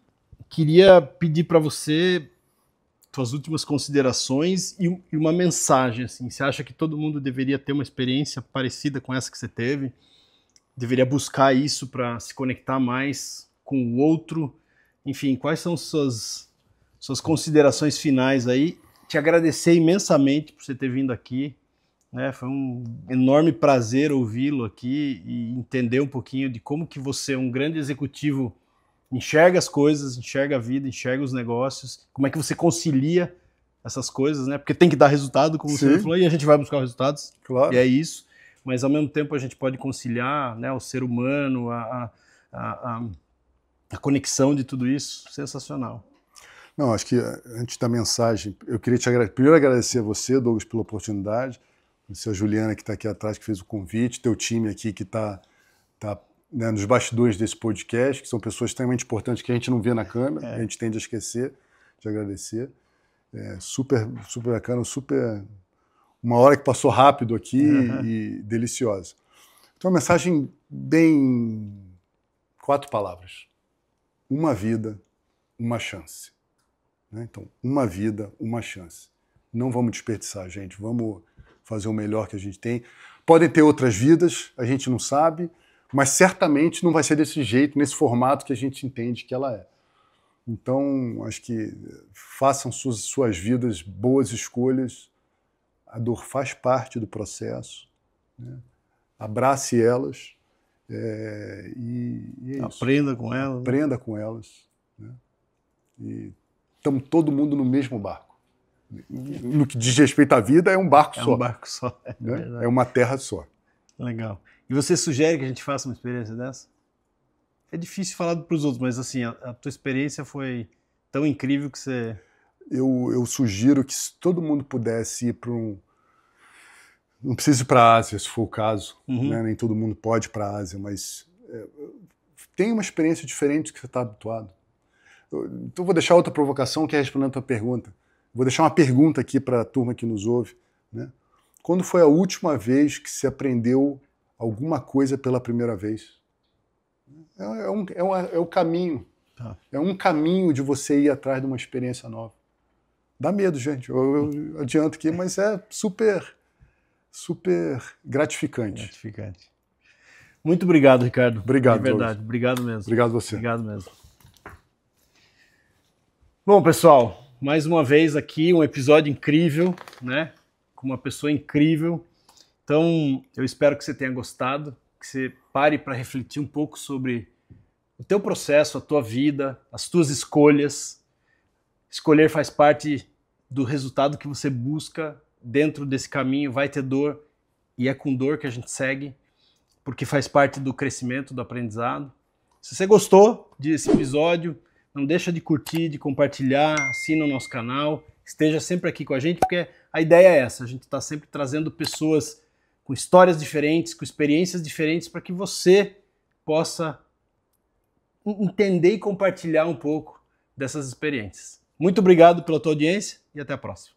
Queria pedir para você suas últimas considerações e uma mensagem, assim. Você acha que todo mundo deveria ter uma experiência parecida com essa que você teve? Deveria buscar isso para se conectar mais com o outro? Enfim, quais são suas considerações finais aí? Te agradecer imensamente por você ter vindo aqui. Né? Foi um enorme prazer ouvi-lo aqui e entender um pouquinho de como que você é um grande executivo, enxerga as coisas, enxerga a vida, enxerga os negócios, como é que você concilia essas coisas, né? Porque tem que dar resultado, como você falou, e a gente vai buscar os resultados, claro. E é isso, mas ao mesmo tempo a gente pode conciliar, né, o ser humano, a conexão de tudo isso, sensacional. Não, acho que antes da mensagem, eu queria primeiro agradecer a você, Douglas, pela oportunidade, a Juliana que está aqui atrás, que fez o convite, teu time aqui que está né, nos bastidores desse podcast, que são pessoas extremamente importantes que a gente não vê na câmera, a gente tende a esquecer de agradecer. Super, super bacana, uma hora que passou rápido aqui e deliciosa. Então, uma mensagem bem... 4 palavras. Uma vida, uma chance. Né? Então, uma vida, uma chance. Não vamos desperdiçar, gente. Vamos fazer o melhor que a gente tem. Podem ter outras vidas, a gente não sabe, mas certamente não vai ser desse jeito, nesse formato que a gente entende que ela é. Então, acho que façam suas vidas boas escolhas. A dor faz parte do processo. Né? Abrace elas e é isso. Aprenda com elas. Aprenda com elas. Né? E estamos todo mundo no mesmo barco. No que diz respeito à vida, é um barco só. É um barco só. É uma terra só. Legal. E você sugere que a gente faça uma experiência dessa? É difícil falar para os outros, mas assim, a tua experiência foi tão incrível que você... Eu sugiro que se todo mundo pudesse ir para não precisa ir para a Ásia, se for o caso. Né? Nem todo mundo pode ir para a Ásia, mas tem uma experiência diferente do que você está habituado. Então vou deixar outra provocação que é respondendo a tua pergunta. Vou deixar uma pergunta aqui para a turma que nos ouve, né? Quando foi a última vez que você aprendeu alguma coisa pela primeira vez? É o caminho. Tá. É um caminho de você ir atrás de uma experiência nova. Dá medo, gente. Eu adianto aqui, mas é super, super gratificante. Gratificante. Muito obrigado, Ricardo. Obrigado, de verdade. Douglas. Obrigado mesmo. Obrigado a você. Obrigado mesmo. Bom, pessoal, mais uma vez aqui um episódio incrível, né? Com uma pessoa incrível. Então, eu espero que você tenha gostado, que você pare para refletir um pouco sobre o teu processo, a tua vida, as tuas escolhas. Escolher faz parte do resultado que você busca dentro desse caminho. Vai ter dor e é com dor que a gente segue, porque faz parte do crescimento, do aprendizado. Se você gostou desse episódio, não deixa de curtir, de compartilhar, assina o nosso canal, esteja sempre aqui com a gente, porque a ideia é essa, a gente está sempre trazendo pessoas com histórias diferentes, com experiências diferentes, para que você possa entender e compartilhar um pouco dessas experiências. Muito obrigado pela tua audiência e até a próxima.